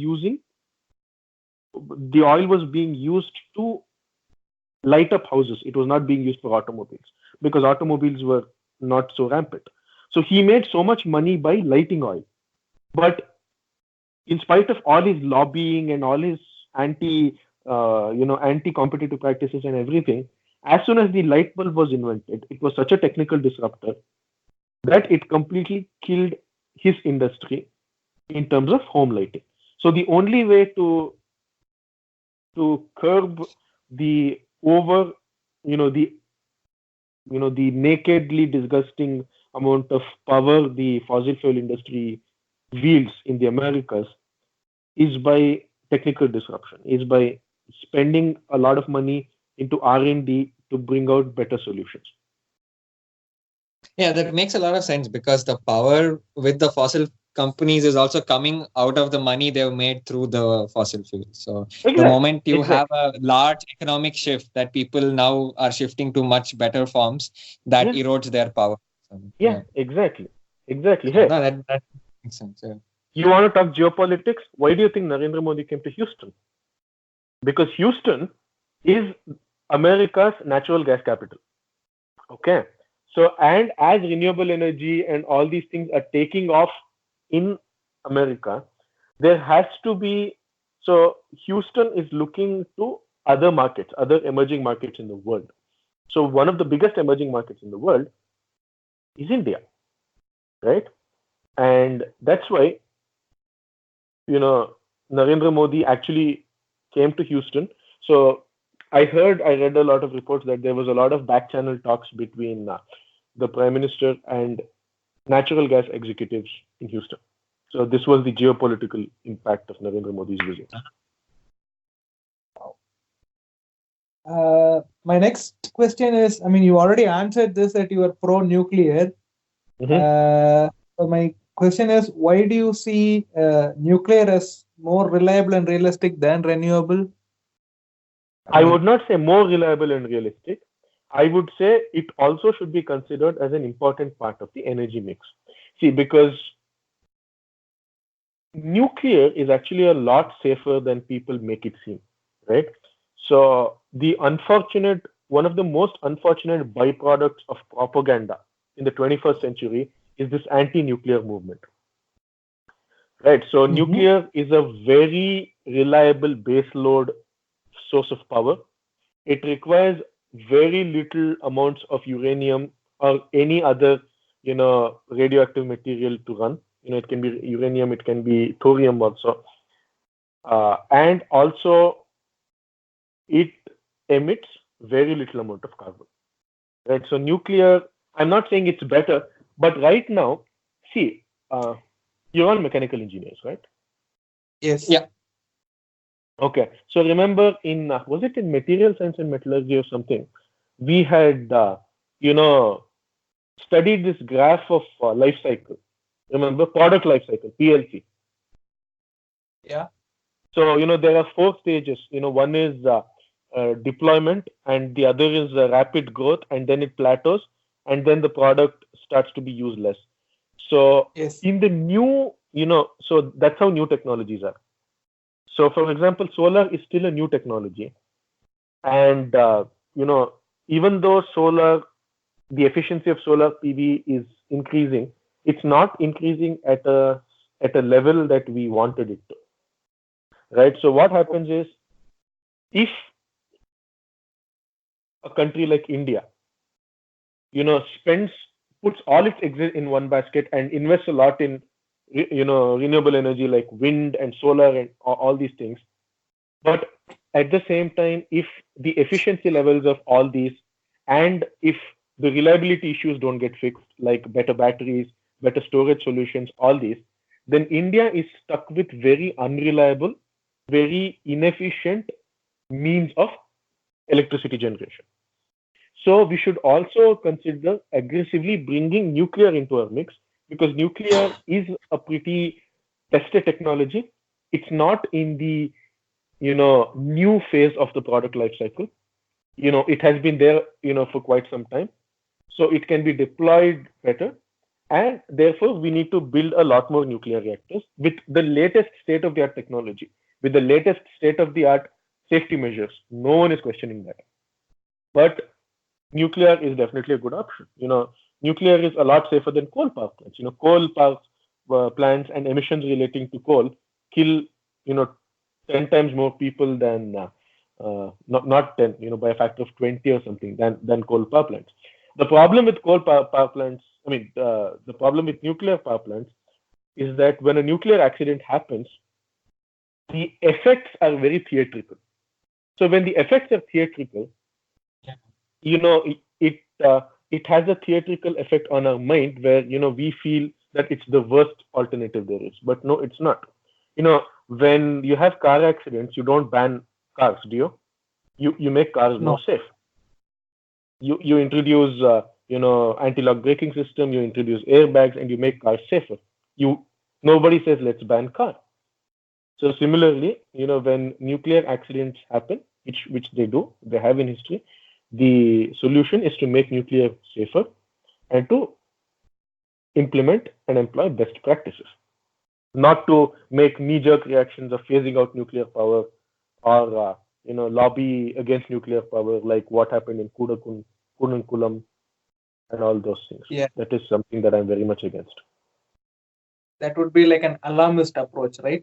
[SPEAKER 2] being used to light up houses. It was not being used for automobiles, because automobiles were not so rampant. So he made so much money by lighting oil. But in spite of all his lobbying and all his anti-competitive practices and everything, as soon as the light bulb was invented, it was such a technical disruptor that it completely killed his industry in terms of home lighting. So the only way to curb the nakedly disgusting amount of power the fossil fuel industry wields in the Americas is by technical disruption, is by spending a lot of money into R&D to bring out better solutions.
[SPEAKER 4] Yeah, that makes a lot of sense, because the power with the fossil companies is also coming out of the money they've made through the fossil fuels. So the moment you have a large economic shift that people now are shifting to much better forms, that erodes their power. So,
[SPEAKER 2] exactly. Hey,
[SPEAKER 4] no, that makes sense. Yeah.
[SPEAKER 2] You want to talk geopolitics? Why do you think Narendra Modi came to Houston? Because Houston is America's natural gas capital. Okay. So, and as renewable energy and all these things are taking off in America, there has to be, so Houston is looking to other markets, other emerging markets in the world. So one of the biggest emerging markets in the world is India, right? And that's why, Narendra Modi actually came to Houston. So I read a lot of reports that there was a lot of back channel talks between the Prime Minister and natural gas executives in Houston. So this was the geopolitical impact of Narendra Modi's visit.
[SPEAKER 3] My next question is, you already answered this, that you are pro-nuclear.
[SPEAKER 2] Mm-hmm.
[SPEAKER 3] So my question is, why do you see nuclear as more reliable and realistic than renewable?
[SPEAKER 2] I would not say more reliable and realistic. I would say it also should be considered as an important part of the energy mix. See, because nuclear is actually a lot safer than people make it seem, right? So one of the most unfortunate byproducts of propaganda in the 21st century is this anti-nuclear movement, right? So nuclear is a very reliable baseload source of power. It requires very little amounts of uranium or any other, radioactive material to run. It can be uranium, it can be thorium also. And also, it emits very little amount of carbon, right? So nuclear, I'm not saying it's better, but right now, see, you're all mechanical engineers, right?
[SPEAKER 3] Yes.
[SPEAKER 4] Yeah.
[SPEAKER 2] Okay. So remember was it in material science and metallurgy or something? We had, studied this graph of life cycle. Remember, product life cycle, PLC.
[SPEAKER 3] Yeah.
[SPEAKER 2] So, there are 4 stages. One is deployment, and the other is rapid growth, and then it plateaus, and then the product starts to be used less. So,
[SPEAKER 3] Yes.
[SPEAKER 2] in the new, so that's how new technologies are. So, for example, solar is still a new technology. And, even though the efficiency of solar PV is increasing, it's not increasing at a level that we wanted it to. Right? So what happens is, if a country like India, puts all its eggs in one basket and invests a lot in, renewable energy like wind and solar and all these things, but at the same time, if the efficiency levels of all these, and if the reliability issues don't get fixed, like better batteries, better storage solutions, all these, then India is stuck with very unreliable, very inefficient means of electricity generation. So we should also consider aggressively bringing nuclear into our mix, because nuclear is a pretty tested technology. It's not in the new phase of the product life cycle. It has been there, for quite some time. So it can be deployed better. And therefore, we need to build a lot more nuclear reactors with the latest state-of-the-art technology, with the latest state-of-the-art safety measures. No one is questioning that. But nuclear is definitely a good option. Nuclear is a lot safer than coal power plants. Coal power plants and emissions relating to coal kill, 10 times more people than, not 10, by a factor of 20 or something than coal power plants. The problem with coal power plants, the problem with nuclear power plants is that when a nuclear accident happens, the effects are very theatrical. So when the effects are theatrical, it has a theatrical effect on our mind where, we feel that it's the worst alternative there is. But no, it's not. When you have car accidents, you don't ban cars, do you? You make cars more safe. You introduce, anti-lock braking system, you introduce airbags, and you make cars safer. Nobody says let's ban cars. So similarly, when nuclear accidents happen, which they have in history, the solution is to make nuclear safer and to implement and employ best practices, not to make knee-jerk reactions of phasing out nuclear power or lobby against nuclear power, like what happened in Kudankulam and all those things.
[SPEAKER 3] Yeah.
[SPEAKER 2] That is something that I'm very much against.
[SPEAKER 3] That would be like an alarmist approach, right?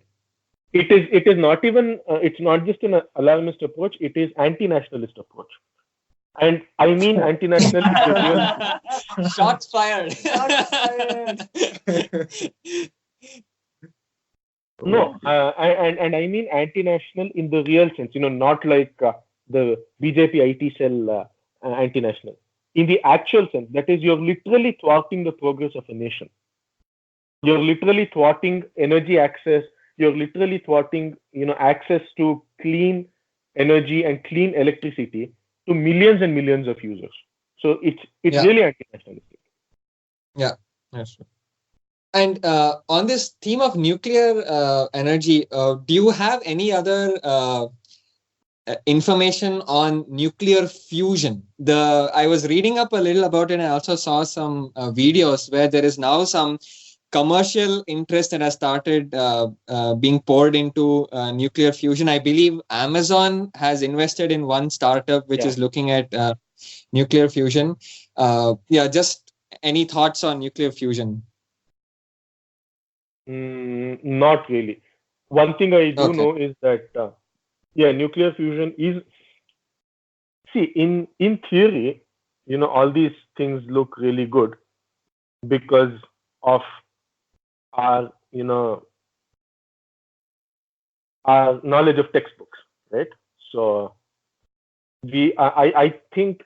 [SPEAKER 2] It is not even. It's not just an alarmist approach. It is anti-nationalist approach. And I mean anti-national in the real.
[SPEAKER 4] Shots fired.
[SPEAKER 2] No, and I mean anti-national in the real sense. Not like the BJP IT cell anti-national. In the actual sense, that is, you're literally thwarting the progress of a nation. You're literally thwarting energy access. You're literally thwarting, access to clean energy and clean electricity to millions and millions of users. So it's really anti-nationalistic.
[SPEAKER 4] Yeah, that's true. And on this theme of nuclear energy, do you have any other information on nuclear fusion? I was reading up a little about it, and I also saw some videos where there is now some commercial interest that has started being poured into nuclear fusion. I believe Amazon has invested in one startup which is looking at nuclear fusion. Just any thoughts on nuclear fusion?
[SPEAKER 2] Not really. One thing I do know is that nuclear fusion is, in theory, all these things look really good because of our our knowledge of textbooks, right? So I think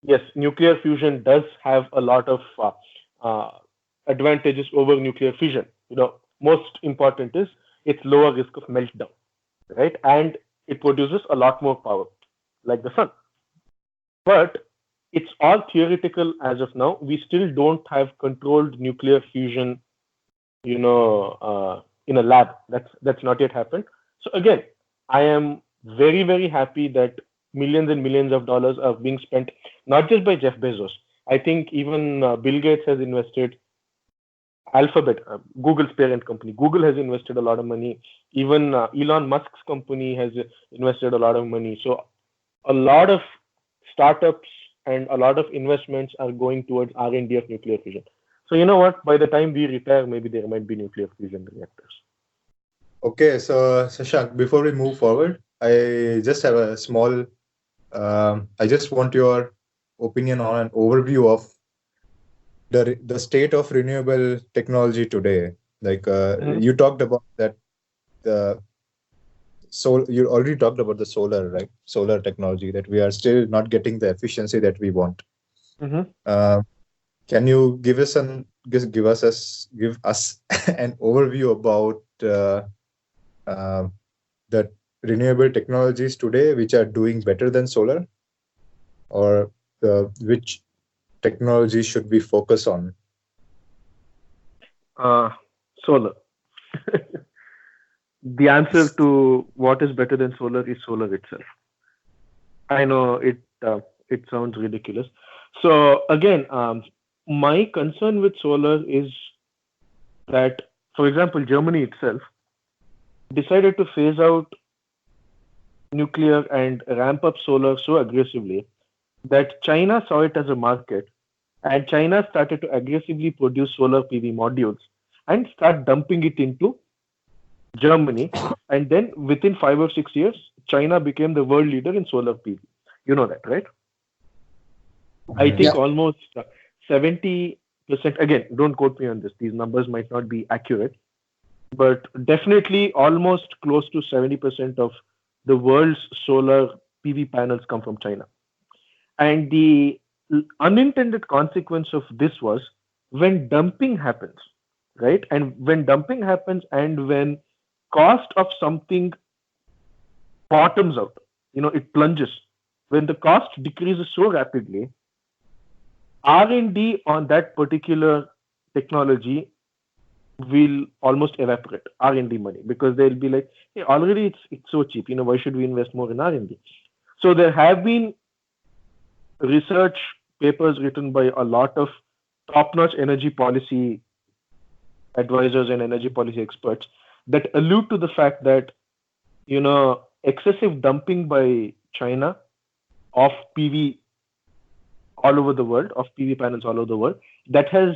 [SPEAKER 2] yes, nuclear fusion does have a lot of advantages over nuclear fission. Most important is it's lower risk of meltdown, right? And it produces a lot more power, like the sun. But it's all theoretical as of now. We still don't have controlled nuclear fusion, in a lab. That's not yet happened. So again, I am very, very happy that millions and millions of dollars are being spent, not just by Jeff Bezos. I think even Bill Gates has invested. Alphabet, Google's parent company. Google has invested a lot of money. Even Elon Musk's company has invested a lot of money. So a lot of startups and a lot of investments are going towards R&D of nuclear fusion. So you know what? By the time we retire, maybe there might be nuclear fusion reactors.
[SPEAKER 1] Okay, so Shashank, before we move forward, I just have a small. I just want your opinion on an overview of the state of renewable technology today. Like you talked about that. You already talked about the solar, right? Solar technology, that we are still not getting the efficiency that we want. Can you give us an overview about the renewable technologies today which are doing better than solar, or which technology should we focus on?
[SPEAKER 2] Solar. The answer to what is better than solar is solar itself. I know it sounds ridiculous. So again, my concern with solar is that, for example, Germany itself decided to phase out nuclear and ramp up solar so aggressively that China saw it as a market, and China started to aggressively produce solar PV modules and start dumping it into Germany. And then within 5 or 6 years, China became the world leader in solar PV. You know that, right? I think almost 70%, again, don't quote me on this, these numbers might not be accurate, but definitely almost close to 70% of the world's solar PV panels come from China. And the unintended consequence of this was when dumping happens, right? And when dumping happens and when cost of something bottoms out, it plunges. When the cost decreases so rapidly, R&D on that particular technology will almost evaporate, R&D money, because they'll be like, hey, already it's so cheap, why should we invest more in R&D? So there have been research papers written by a lot of top-notch energy policy advisors and energy policy experts that allude to the fact that, excessive dumping by China of PV all over the world, of PV panels all over the world, that has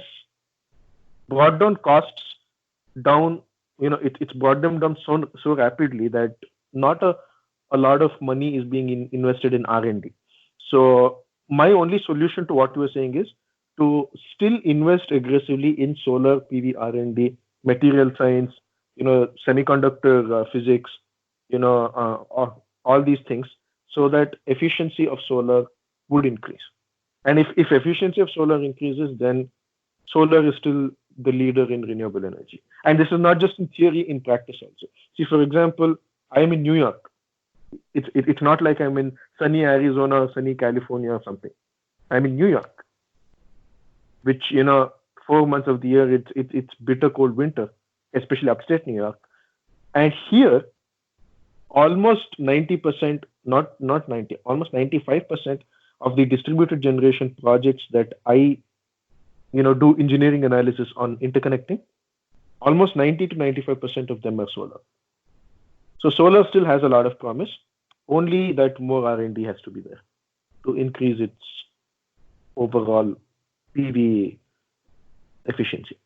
[SPEAKER 2] brought down costs down, it's brought them down so rapidly that not a lot of money is being invested in R&D. So my only solution to what you were saying is to still invest aggressively in solar PV R&D, material science, semiconductor physics, all these things, so that efficiency of solar would increase. And if efficiency of solar increases, then solar is still the leader in renewable energy. And this is not just in theory, in practice also. See, for example, I am in New York. It's not like I'm in sunny Arizona or sunny California or something. I'm in New York, which, 4 months of the year it's bitter cold winter, especially upstate New York. And here, almost 90%, not 90, almost 95% of the distributed generation projects that I do engineering analysis on interconnecting, almost 90 to 95% of them are solar. So solar still has a lot of promise, only that more R&D has to be there to increase its overall PV efficiency.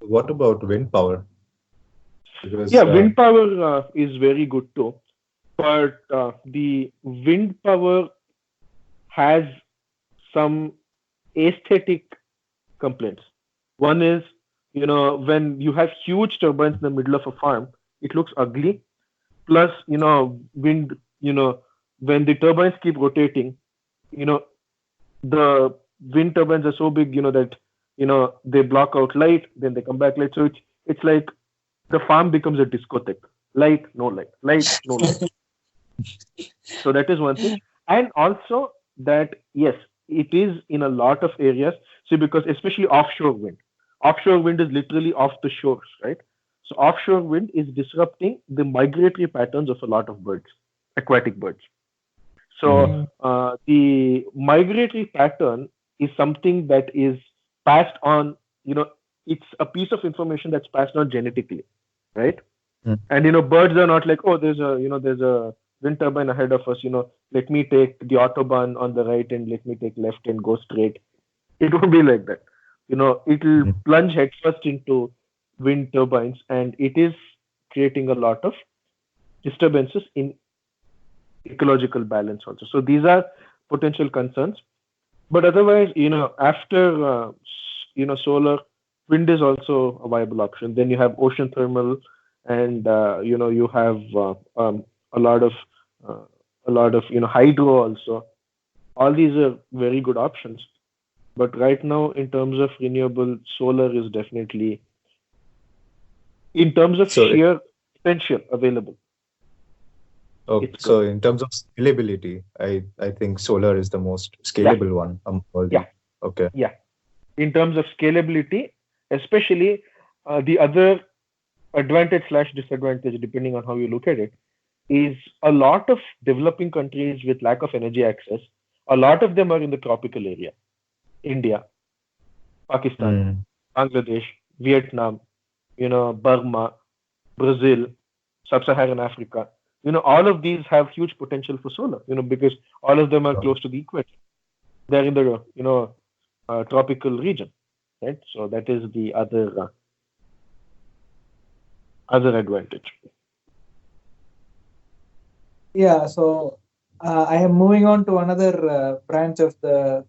[SPEAKER 1] What about wind power? Because,
[SPEAKER 2] wind power is very good too, but the wind power has some aesthetic complaints. One is, when you have huge turbines in the middle of a farm, it looks ugly. Plus, wind, when the turbines keep rotating, the wind turbines are so big, that, they block out light, then they come back light. So it's like the farm becomes a discotheque. Light, no light. Light, no light. So that is one thing. And also that, yes, it is in a lot of areas. See, because especially offshore wind. Offshore wind is literally off the shores, right? So offshore wind is disrupting the migratory patterns of a lot of birds, aquatic birds. So the migratory pattern is something that is passed on, it's a piece of information that's passed on genetically, right? And, birds are not like, oh, there's a wind turbine ahead of us, let me take the Autobahn on the right and let me take left and go straight. It won't be like that. It'll plunge headfirst into wind turbines, and it is creating a lot of disturbances in ecological balance also. So these are potential concerns. But otherwise, after, solar, wind is also a viable option. Then you have ocean thermal, and, you have a lot of hydro also. All these are very good options. But right now, in terms of renewable, solar is definitely, in terms of sheer potential available.
[SPEAKER 1] So in terms of scalability, I think solar is the most scalable one among all these. Okay.
[SPEAKER 2] Yeah. In terms of scalability, especially the other advantage/disadvantage, depending on how you look at it, is a lot of developing countries with lack of energy access. A lot of them are in the tropical area. India, Pakistan, Bangladesh, Vietnam, Burma, Brazil, Sub-Saharan Africa. All of these have huge potential for solar, because all of them are close to the equator. They're in the, tropical region, right? So that is the other advantage.
[SPEAKER 3] Yeah, so I am moving on to another branch of the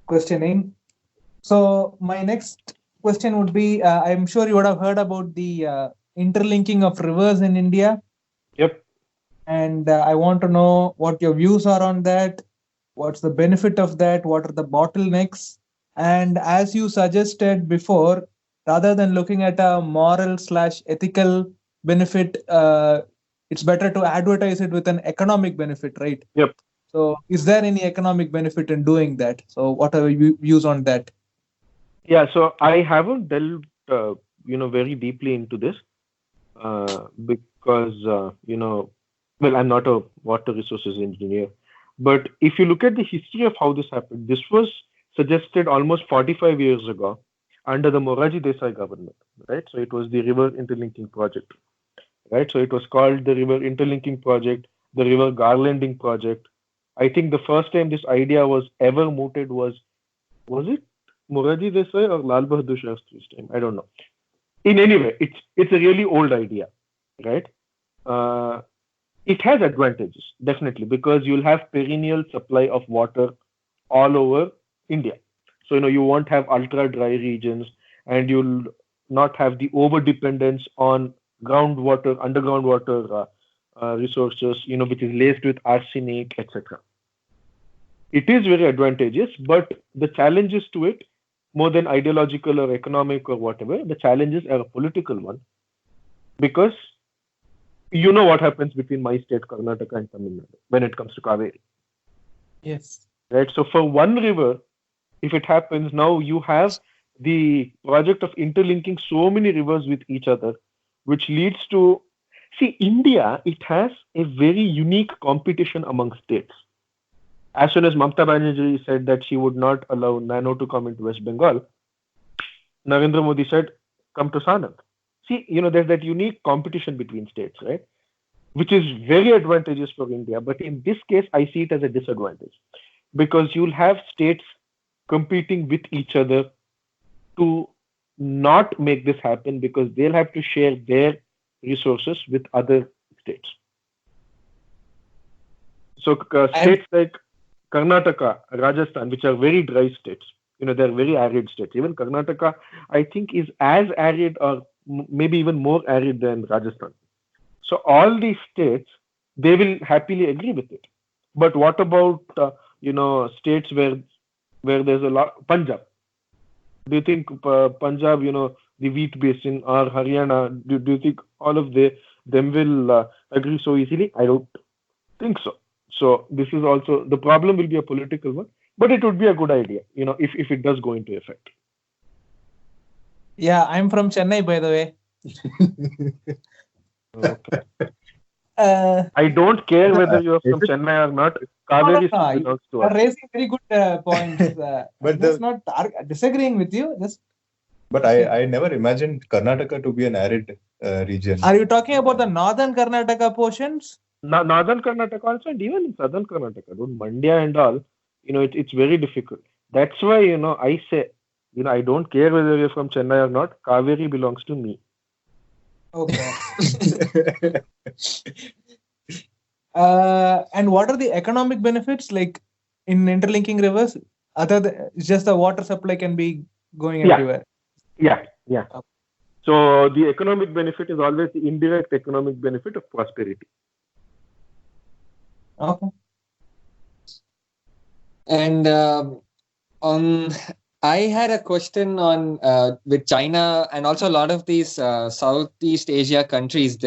[SPEAKER 3] questioning. So my next question would be, I'm sure you would have heard about the interlinking of rivers in India.
[SPEAKER 2] Yep.
[SPEAKER 3] And I want to know what your views are on that. What's the benefit of that? What are the bottlenecks? And as you suggested before, rather than looking at a moral/ethical benefit, it's better to advertise it with an economic benefit, right?
[SPEAKER 2] Yep.
[SPEAKER 3] So is there any economic benefit in doing that? So what are your views on that?
[SPEAKER 2] Yeah, so I haven't delved, very deeply into this because, well, I'm not a water resources engineer. But if you look at the history of how this happened, this was suggested almost 45 years ago under the Morarji Desai government, right? So it was the River Interlinking Project, right? So it was called the River Interlinking Project, the River Garlanding Project. I think the first time this idea was ever mooted was it Morarji Desai or Lal Bahadur Shastri's time? I don't know. In any way, it's a really old idea, right? It has advantages, definitely, because you'll have perennial supply of water all over India. So, you won't have ultra dry regions, and you'll not have the over dependence on groundwater, underground water resources, which is laced with arsenic, etc. It is very advantageous, but the challenges to it, more than ideological or economic or whatever, the challenges are a political one, because you know what happens between my state, Karnataka, and Tamil Nadu when it comes to Kaveri.
[SPEAKER 3] Yes.
[SPEAKER 2] Right. So for one river, if it happens, now you have the project of interlinking so many rivers with each other, which leads to, see, India, it has a very unique competition among states. As soon as Mamata Banerjee said that she would not allow Nano to come into West Bengal, Narendra Modi said, come to Sanand. See, there's that unique competition between states, right? Which is very advantageous for India. But in this case, I see it as a disadvantage because you'll have states competing with each other to not make this happen because they'll have to share their resources with other states. So states like Karnataka, Rajasthan, which are very dry states, they're very arid states. Even Karnataka, I think, is as arid or maybe even more arid than Rajasthan. So all these states, they will happily agree with it. But what about, states where there's a lot, Punjab? Do you think Punjab, the wheat basin or Haryana, do you think all of them will agree so easily? I don't think so. So this is also, the problem will be a political one, but it would be a good idea, if it does go into effect.
[SPEAKER 3] Yeah, I'm from Chennai, by the way.
[SPEAKER 2] Okay. I don't care whether you're from Chennai or not. Kaveri still belongs to us.
[SPEAKER 3] You're raising very good points.
[SPEAKER 1] But
[SPEAKER 3] that's not disagreeing with you.
[SPEAKER 1] But I never imagined Karnataka to be an arid region.
[SPEAKER 3] Are you talking about the northern Karnataka portions?
[SPEAKER 2] Northern Karnataka also, and even in southern Karnataka, Mandya and all, it's very difficult. That's why, I say, I don't care whether you're from Chennai or not. Kaveri belongs to me.
[SPEAKER 3] Okay. And what are the economic benefits like in interlinking rivers? Other than just the water supply can be going everywhere.
[SPEAKER 2] Yeah. So the economic benefit is always the indirect economic benefit of prosperity.
[SPEAKER 3] Okay.
[SPEAKER 4] And I had a question on with China and also a lot of these Southeast Asia countries,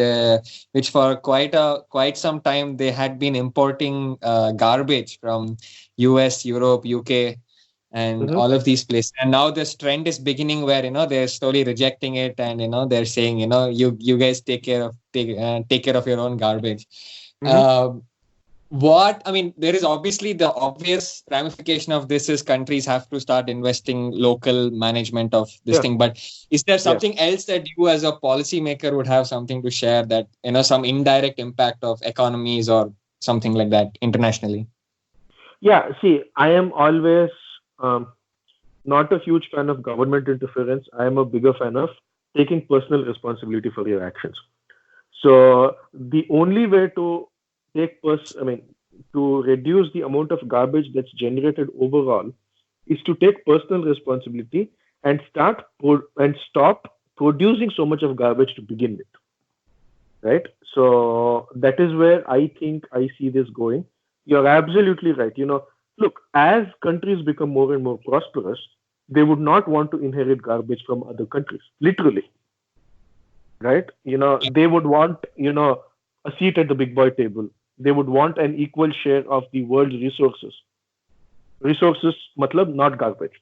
[SPEAKER 4] which for quite some time they had been importing garbage from US, Europe, UK, and all of these places. And now this trend is beginning where they're slowly rejecting it, and they're saying you guys take care of your own garbage. There is obviously the obvious ramification of this is countries have to start investing local management of this thing. But is there something else that you as a policymaker would have something to share that, some indirect impact of economies or something like that internationally?
[SPEAKER 2] Yeah, see, I am always not a huge fan of government interference. I am a bigger fan of taking personal responsibility for your actions. So the only way to to reduce the amount of garbage that's generated overall is to take personal responsibility and stop producing so much of garbage to begin with. Right? So that is where I think I see this going. You're absolutely right. Look, as countries become more and more prosperous, they would not want to inherit garbage from other countries, literally. Right? They would want, a seat at the big boy table. They would want an equal share of the world's resources. Resources, matlab, not garbage.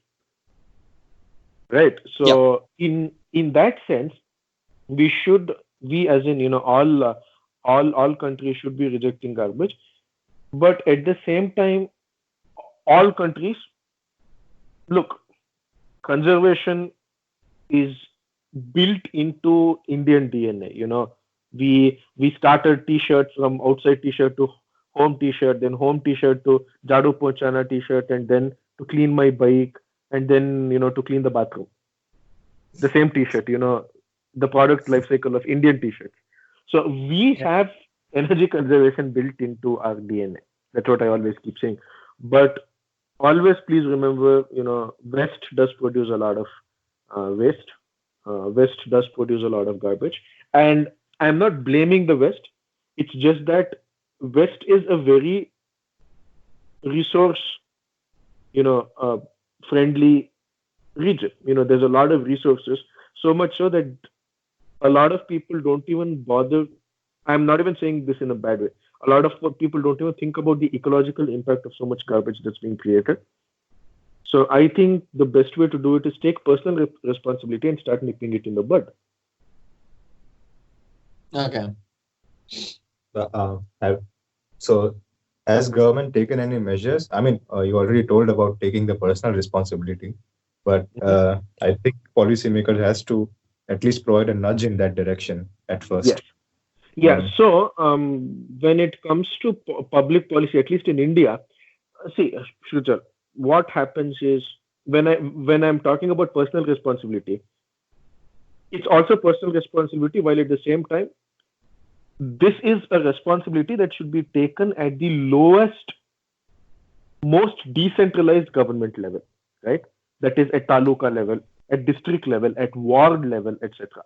[SPEAKER 2] Right? So in that sense, we as in, all countries should be rejecting garbage. But at the same time, all countries, look, conservation is built into Indian DNA. We started t-shirts from outside t-shirt to home t-shirt, then home t-shirt to Jadu Pochana t-shirt, and then to clean my bike, and then, to clean the bathroom. The same t-shirt, the product life cycle of Indian t-shirts. So we have energy conservation built into our DNA. That's what I always keep saying. But always please remember, West does produce a lot of waste. West does produce a lot of garbage. And I'm not blaming the West. It's just that West is a very resource, friendly region. There's a lot of resources, so much so that a lot of people don't even bother. I'm not even saying this in a bad way. A lot of people don't even think about the ecological impact of so much garbage that's being created. So I think the best way to do it is take personal responsibility and start nipping it in the bud.
[SPEAKER 4] Okay.
[SPEAKER 1] So, has government taken any measures? I mean, you already told about taking the personal responsibility, but I think policymakers has to at least provide a nudge in that direction at first.
[SPEAKER 2] Yes. Yeah. So when it comes to public policy, at least in India, see, Shrujal, what happens is when I'm talking about personal responsibility, it's also personal responsibility, while at the same time, this is a responsibility that should be taken at the lowest, most decentralized government level, right? That is at taluka level, at district level, at ward level, etc.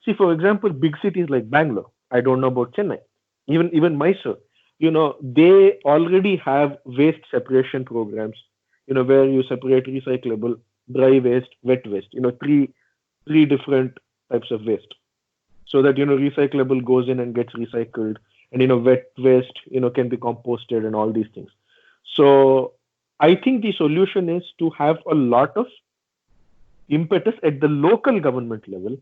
[SPEAKER 2] See, for example, big cities like Bangalore, I don't know about Chennai, even Mysore, they already have waste separation programs, where you separate recyclable, dry waste, wet waste, three different types of waste. So that, recyclable goes in and gets recycled, and, wet waste, can be composted and all these things. So I think the solution is to have a lot of impetus at the local government level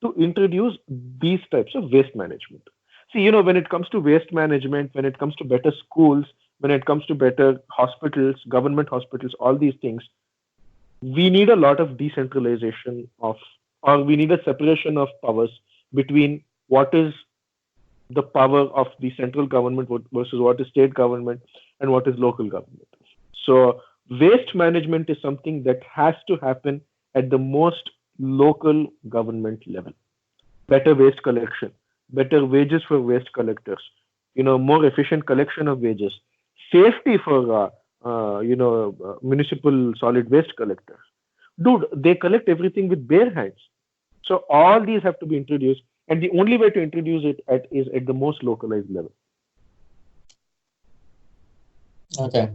[SPEAKER 2] to introduce these types of waste management. See, when it comes to waste management, when it comes to better schools, when it comes to better hospitals, government hospitals, all these things, we need a lot of decentralization or we need a separation of powers between what is the power of the central government versus what is state government and what is local government. So waste management is something that has to happen at the most local government level. Better waste collection, better wages for waste collectors, more efficient collection of wages, safety for municipal solid waste collectors. Dude, they collect everything with bare hands. So all these have to be introduced, and the only way to introduce it is at the most localized level.
[SPEAKER 4] Okay.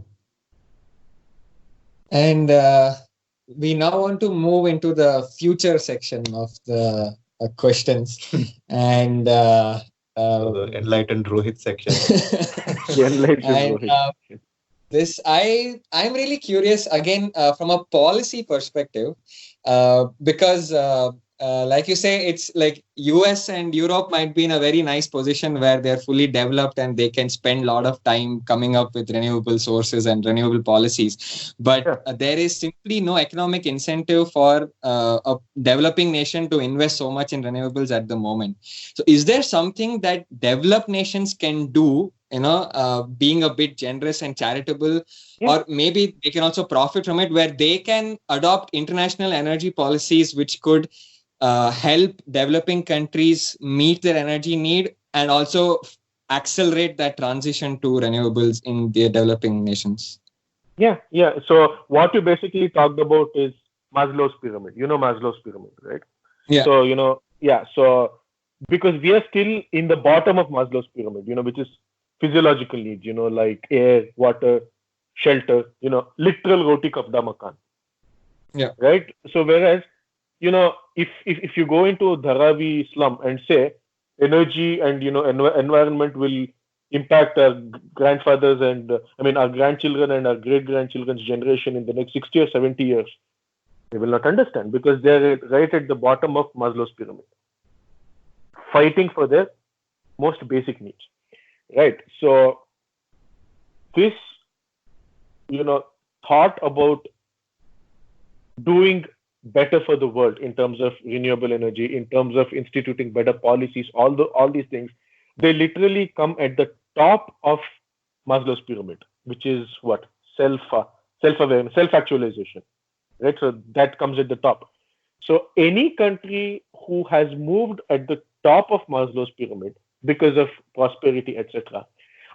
[SPEAKER 4] And we now want to move into the future section of the questions. And
[SPEAKER 1] the enlightened Rohit section.
[SPEAKER 2] The enlightened Rohit.
[SPEAKER 4] This I'm really curious again from a policy perspective, because like you say, it's like US and Europe might be in a very nice position where they're fully developed and they can spend a lot of time coming up with renewable sources and renewable policies. But there is simply no economic incentive for a developing nation to invest so much in renewables at the moment. So is there something that developed nations can do, being a bit generous and charitable, or maybe they can also profit from it, where they can adopt international energy policies which could help developing countries meet their energy need and also accelerate that transition to renewables in the developing nations?
[SPEAKER 2] Yeah. So what you basically talked about is Maslow's pyramid. Maslow's pyramid, right?
[SPEAKER 4] Yeah.
[SPEAKER 2] So, so because we are still in the bottom of Maslow's pyramid, which is physiological needs, like air, water, shelter, literal roti kapda makan.
[SPEAKER 4] Yeah.
[SPEAKER 2] Right. So whereas, if you go into Dharavi slum and say energy and environment will impact our grandfathers and our grandchildren and our great grandchildren's generation in the next 60 or 70 years, they will not understand because they're right at the bottom of Maslow's pyramid, fighting for their most basic needs. Right. So this, thought about doing better for the world in terms of renewable energy, in terms of instituting better policies, all these things, they literally come at the top of Maslow's pyramid, which is what? Self-awareness, self-actualization. Right? So that comes at the top. So any country who has moved at the top of Maslow's pyramid because of prosperity, etc.,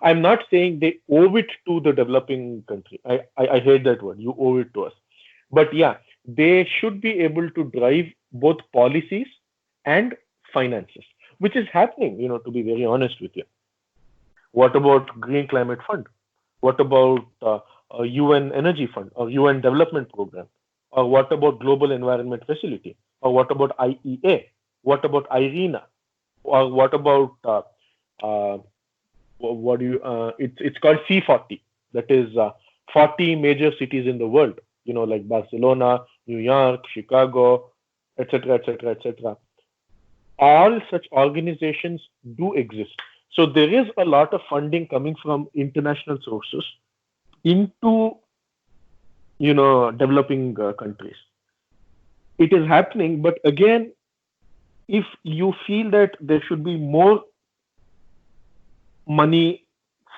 [SPEAKER 2] I'm not saying they owe it to the developing country. I hate that word. You owe it to us. But yeah, they should be able to drive both policies and finances, which is happening, to be very honest with you. What about Green Climate Fund? What about a UN Energy Fund or UN Development Program? Or what about Global Environment Facility? Or what about IEA? What about IRENA? Or what about it's called C40. That is 40 major cities in the world. like Barcelona, New York, Chicago, etc., etc., etc. All such organizations do exist. So there is a lot of funding coming from international sources into developing countries. It is happening, but again, if you feel that there should be more money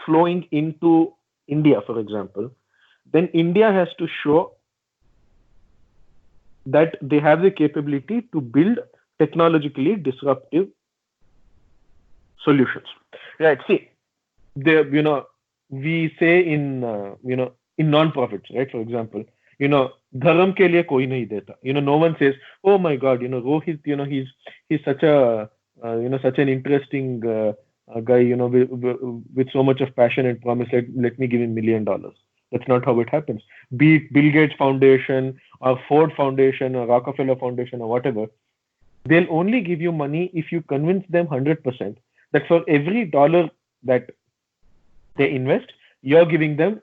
[SPEAKER 2] flowing into India, for example, then India has to show that they have the capability to build technologically disruptive solutions. Right. See, we say in in non-profits, right? For example, dharam ke liye koi nahi deta. No one says, oh my God, Rohit, he's such a such an interesting guy, with so much of passion and promise. Let me give him $1 million. That's not how it happens. Be it Bill Gates Foundation or Ford Foundation or Rockefeller Foundation or whatever, they'll only give you money if you convince them 100% that for every dollar that they invest, you're giving them,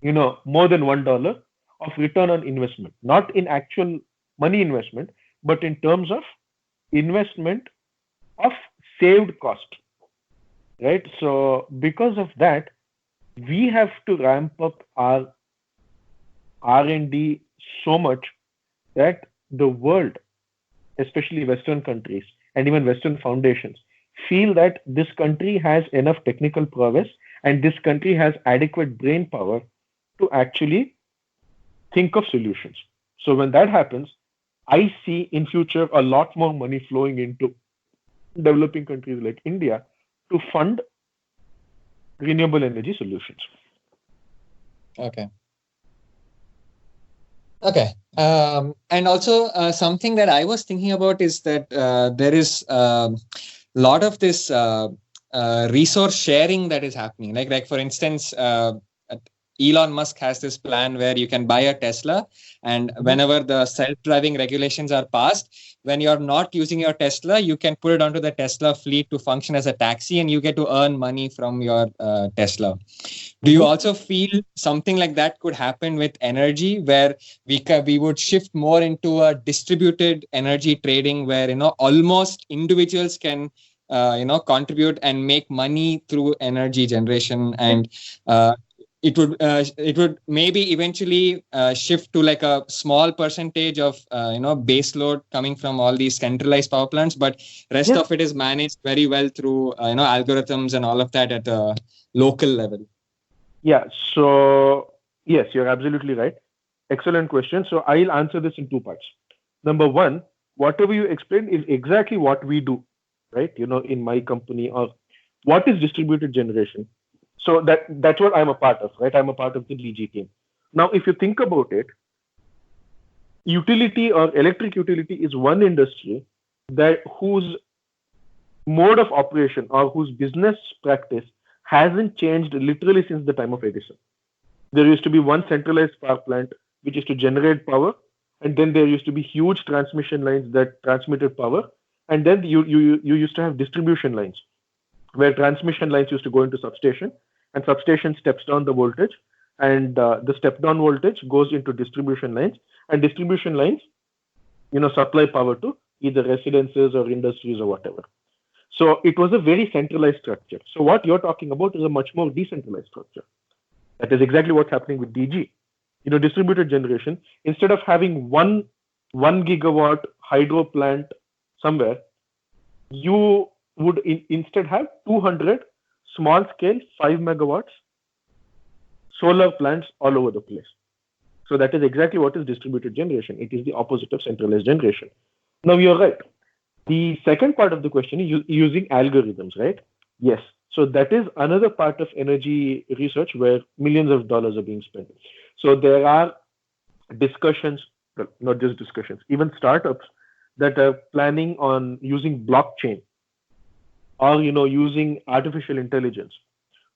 [SPEAKER 2] more than $1 of return on investment, not in actual money investment, but in terms of investment of saved cost, right? So because of that, we have to ramp up our R&D so much that the world, especially Western countries and even Western foundations, feel that this country has enough technical prowess and this country has adequate brain power to actually think of solutions. So when that happens, I see in future a lot more money flowing into developing countries like India to fund renewable energy solutions.
[SPEAKER 4] Okay. And also something that I was thinking about is that there is a lot of this resource sharing that is happening. Like for instance, Elon Musk has this plan where you can buy a Tesla, and whenever the self-driving regulations are passed, when you're not using your Tesla, you can put it onto the Tesla fleet to function as a taxi, and you get to earn money from your Tesla. Do you also feel something like that could happen with energy, where we would shift more into a distributed energy trading, where almost individuals can contribute and make money through energy generation, and it would maybe eventually shift to like a small percentage of base load coming from all these centralized power plants, but rest of it is managed very well through algorithms and all of that at a local level.
[SPEAKER 2] Yeah. So yes, you're absolutely right. Excellent question. So I'll answer this in two parts. Number one, whatever you explained is exactly what we do, right? In my company. Or what is distributed generation? So that's what I'm a part of, right? I'm a part of the DG team. Now, if you think about it, utility or electric utility is one industry that whose mode of operation or whose business practice hasn't changed literally since the time of Edison. There used to be one centralized power plant which used to generate power, and then there used to be huge transmission lines that transmitted power, and then you used to have distribution lines where transmission lines used to go into substation, and substation steps down the voltage, and the step down voltage goes into distribution lines, and distribution lines supply power to either residences or industries or whatever. So it was a very centralized structure. So what you're talking about is a much more decentralized structure. That is exactly what's happening with DG. Distributed generation, instead of having one gigawatt hydro plant somewhere, you would instead have 200 small scale 5 megawatts solar plants all over the place. So that is exactly what is distributed generation. It is the opposite of centralized generation. Now you're right. The second part of the question is using algorithms, right? Yes. So that is another part of energy research where millions of dollars are being spent. So there are discussions, not just discussions, even startups that are planning on using blockchain or using artificial intelligence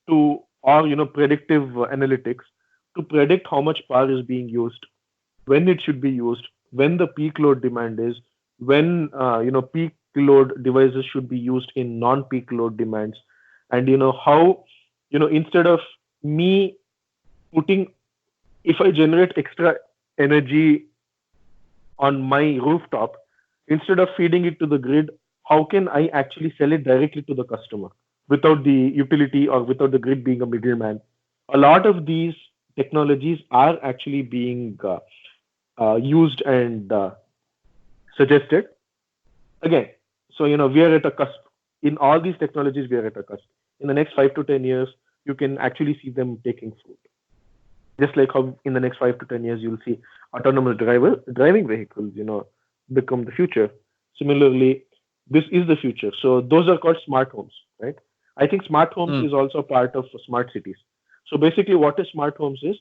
[SPEAKER 2] to, or predictive analytics to predict how much power is being used, when it should be used, when the peak load demand is, when peak load devices should be used in non-peak load demands, and how instead of me putting if I generate extra energy on my rooftop, instead of feeding it to the grid, how can I actually sell it directly to the customer without the utility or without the grid being a middleman? A lot of these technologies are actually being used and suggested. Again, so we are at a cusp. In all these technologies, we are at a cusp. In the next 5 to 10 years, you can actually see them taking fruit. Just like how in the next 5 to 10 years you'll see autonomous driving vehicles, become the future. Similarly, this is the future. So those are called smart homes, right? I think smart homes is also part of smart cities. So basically, what is smart homes is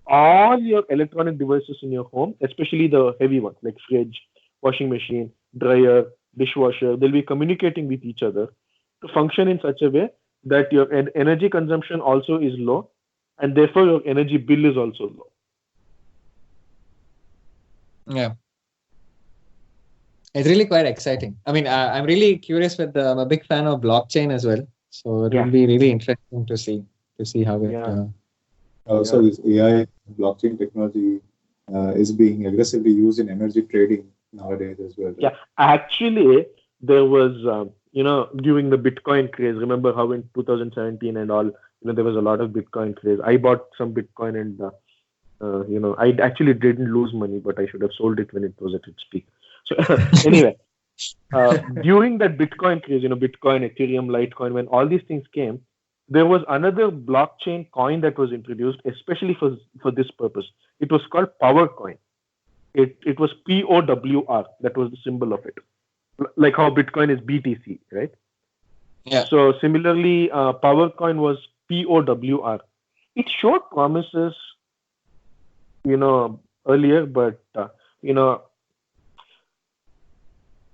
[SPEAKER 2] all your electronic devices in your home, especially the heavy ones like fridge, washing machine, dryer, dishwasher, they'll be communicating with each other to function in such a way that your energy consumption also is low, and therefore your energy bill is also low.
[SPEAKER 4] Yeah. It's really quite exciting. I mean, I'm really curious with I'm a big fan of blockchain as well. So it will be really interesting to see how it.
[SPEAKER 1] Also, this AI blockchain technology is being aggressively used in energy trading nowadays as well. Right?
[SPEAKER 2] Yeah, actually, there was, during the Bitcoin craze. Remember how in 2017 and all, there was a lot of Bitcoin craze. I bought some Bitcoin and, I actually didn't lose money, but I should have sold it when it was at its peak. So anyway, during that Bitcoin craze, Bitcoin, Ethereum, Litecoin, when all these things came, there was another blockchain coin that was introduced, especially for this purpose. It was called Power Coin. It was POWR. That was the symbol of it. Like how Bitcoin is BTC, right?
[SPEAKER 4] Yeah.
[SPEAKER 2] So similarly, Power Coin was POWR. It showed promises, earlier, but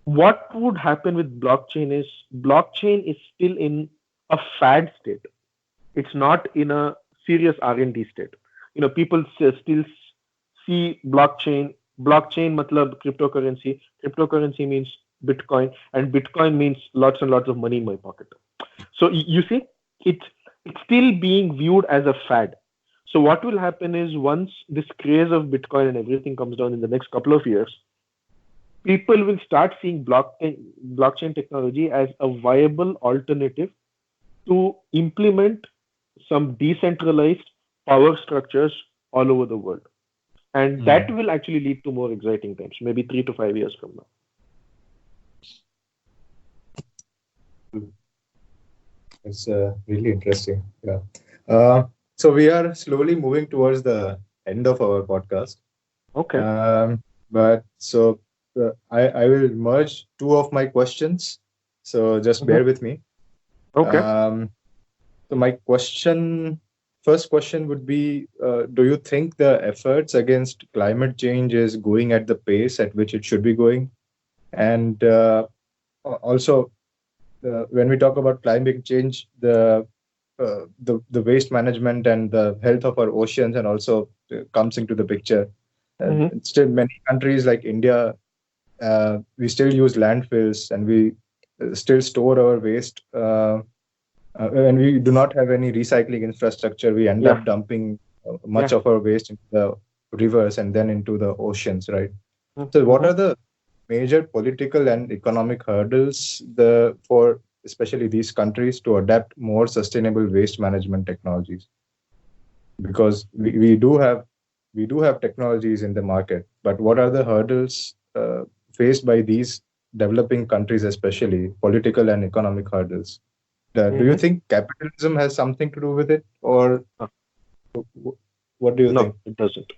[SPEAKER 2] what would happen with blockchain is still in a fad state. It's not in a serious R&D state. People still see blockchain matlab cryptocurrency means Bitcoin, and Bitcoin means lots and lots of money in my pocket. So you see, it's still being viewed as a fad. So what will happen is, once this craze of Bitcoin and everything comes down in the next couple of years, people will start seeing blockchain technology as a viable alternative to implement some decentralized power structures all over the world. And that will actually lead to more exciting times, maybe 3 to 5 years from now.
[SPEAKER 1] It's really interesting. Yeah. So we are slowly moving towards the end of our podcast.
[SPEAKER 2] Okay.
[SPEAKER 1] But so I will merge two of my questions. So just bear with me.
[SPEAKER 2] Okay.
[SPEAKER 1] So my first question would be, do you think the efforts against climate change is going at the pace at which it should be going? And also, when we talk about climate change, the waste management and the health of our oceans and also comes into the picture. Still, many countries like India, we still use landfills and we still store our waste. And we do not have any recycling infrastructure. We end up dumping much of our waste into the rivers and then into the oceans, right? So what are the major political and economic hurdles for especially these countries to adapt more sustainable waste management technologies? Because we do have technologies in the market, but what are the hurdles faced by these developing countries, especially political and economic hurdles? Do you think capitalism has something to do with it, or what do you think?
[SPEAKER 2] No, it doesn't.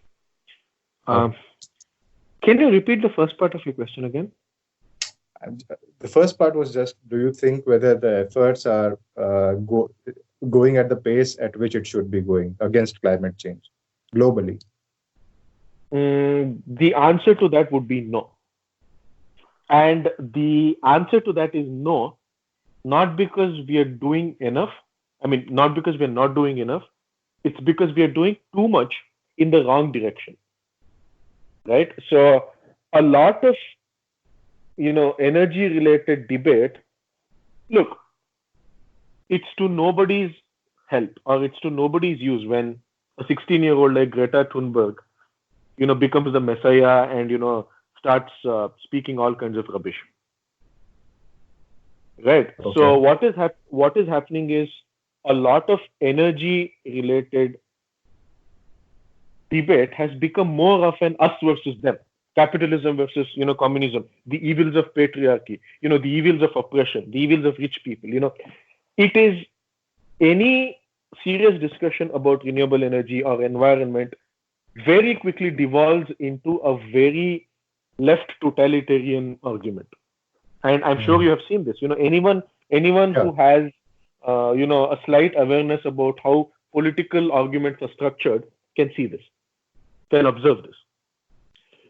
[SPEAKER 2] Can you repeat the first part of your question again?
[SPEAKER 1] The first part was just, do you think whether the efforts are going at the pace at which it should be going against climate change globally?
[SPEAKER 2] The answer to that would be no. And the answer to that is no, not because we are doing enough. I mean, not because we are not doing enough. It's because we are doing too much in the wrong direction. Right? So a lot of, energy related debate, look, it's to nobody's help or it's to nobody's use when a 16-year-old like Greta Thunberg, becomes the messiah and, starts speaking all kinds of rubbish. Right.
[SPEAKER 1] Okay.
[SPEAKER 2] So what is happening is a lot of energy related debate has become more of an us versus them. Capitalism versus, communism, the evils of patriarchy, the evils of oppression, the evils of rich people. It is any serious discussion about renewable energy or environment very quickly devolves into a very left totalitarian argument. And I'm sure you have seen this. Anyone who has, a slight awareness about how political arguments are structured can see this, can observe this.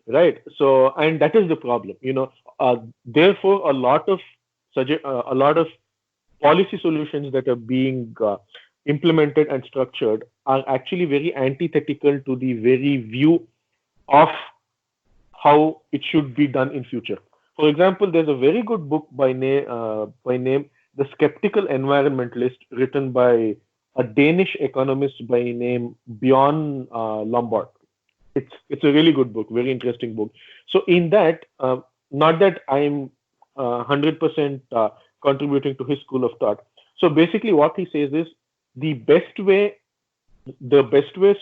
[SPEAKER 2] Right. So, and that is the problem. Therefore, a lot of policy solutions that are being implemented and structured are actually very antithetical to the very view of how it should be done in future. For example, there's a very good book by name The Skeptical Environmentalist, written by a Danish economist by name Bjorn Lombard. It's a really good book, very interesting book. So in that, not that I'm 100% contributing to his school of thought. So basically, what he says is the best ways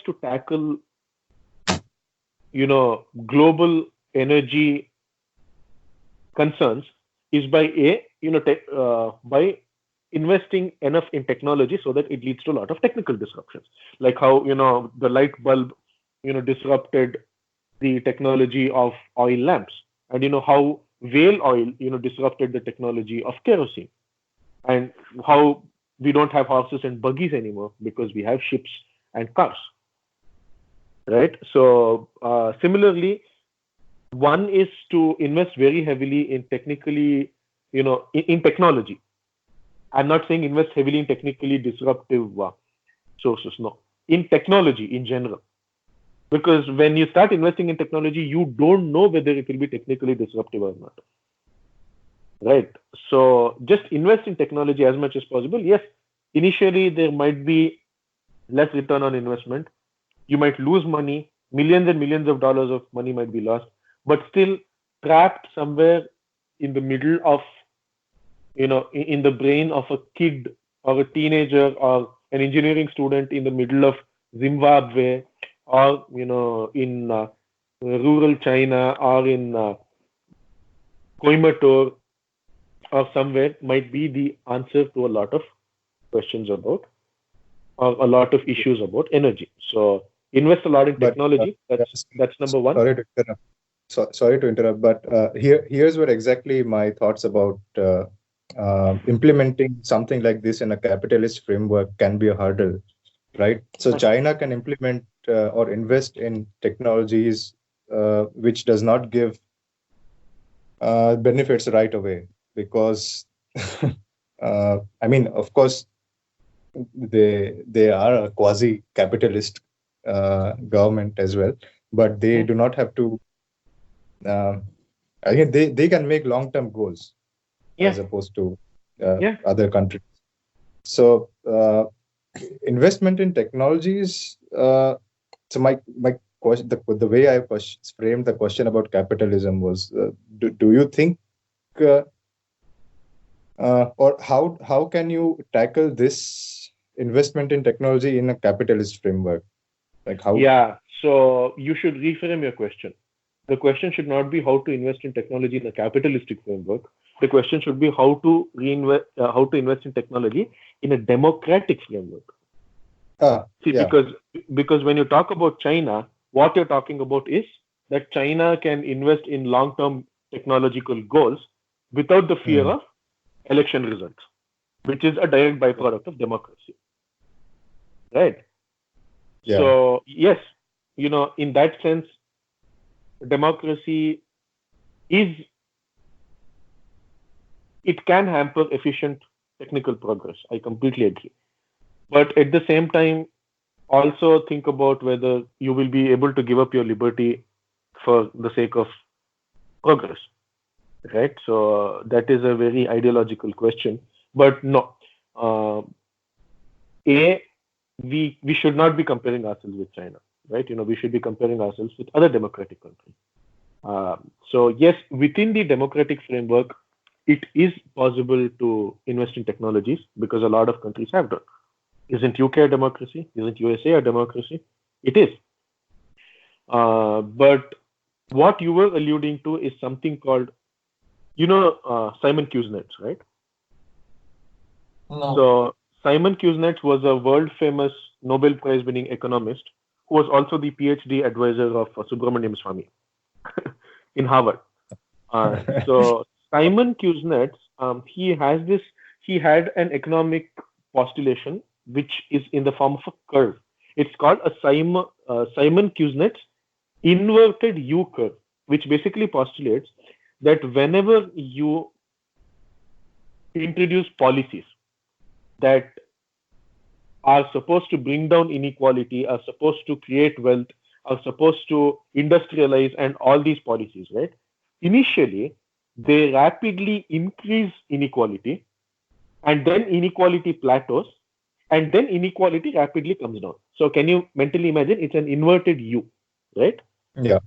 [SPEAKER 2] to tackle, global energy concerns is by by investing enough in technology so that it leads to a lot of technical disruptions, like how the light bulb disrupted the technology of oil lamps, and how whale oil disrupted the technology of kerosene, and how we don't have horses and buggies anymore because we have ships and cars. Right. So similarly, one is to invest very heavily in technically, in technology. I'm not saying invest heavily in technically disruptive sources. No, in technology in general. Because when you start investing in technology, you don't know whether it will be technically disruptive or not. Right. So just invest in technology as much as possible. Yes, initially there might be less return on investment. You might lose money. Millions and millions of dollars of money might be lost. But still trapped somewhere in the middle of, in the brain of a kid or a teenager or an engineering student in the middle of Zimbabwe, or in rural China, or in Coimbatore or somewhere, might be the answer to a lot of questions about, or a lot of issues about energy. So invest a lot in technology. That's number one.
[SPEAKER 1] Sorry to interrupt, but here's what exactly my thoughts about implementing something like this in a capitalist framework can be a hurdle, right? So China can implement or invest in technologies which does not give benefits right away, because I mean, of course, they are a quasi-capitalist government as well, but they do not have to. I think they can make long-term goals as opposed to other countries. So investment in technologies. So my question, the way I framed the question about capitalism was: do you think, or how can you tackle this investment in technology in a capitalist framework? Like how?
[SPEAKER 2] Yeah. So you should reframe your question. The question should not be how to invest in technology in a capitalistic framework. The question should be how to invest in technology in a democratic framework. Because when you talk about China, what you're talking about is that China can invest in long-term technological goals without the fear of election results, which is a direct byproduct of democracy. Right? Yeah. So, yes, in that sense, democracy it can hamper efficient technical progress. I completely agree. But at the same time, also think about whether you will be able to give up your liberty for the sake of progress. Right? So that is a very ideological question. But no. we should not be comparing ourselves with China, right? We should be comparing ourselves with other democratic countries. So yes, within the democratic framework, it is possible to invest in technologies because a lot of countries have done. Isn't UK a democracy? Isn't USA a democracy? It is. But what you were alluding to is something called, Simon Kuznets, right?
[SPEAKER 4] No.
[SPEAKER 2] So Simon Kuznets was a world-famous Nobel Prize-winning economist who was also the PhD advisor of Subramaniam Swamy in Harvard. So Simon Kuznets, he had an economic postulation which is in the form of a curve. It's called a Simon Kuznets inverted U curve, which basically postulates that whenever you introduce policies that are supposed to bring down inequality, are supposed to create wealth, are supposed to industrialize, and all these policies, right? Initially, they rapidly increase inequality, and then inequality plateaus, and then inequality rapidly comes down. So can you mentally imagine? It's an inverted U, right?
[SPEAKER 1] Yeah.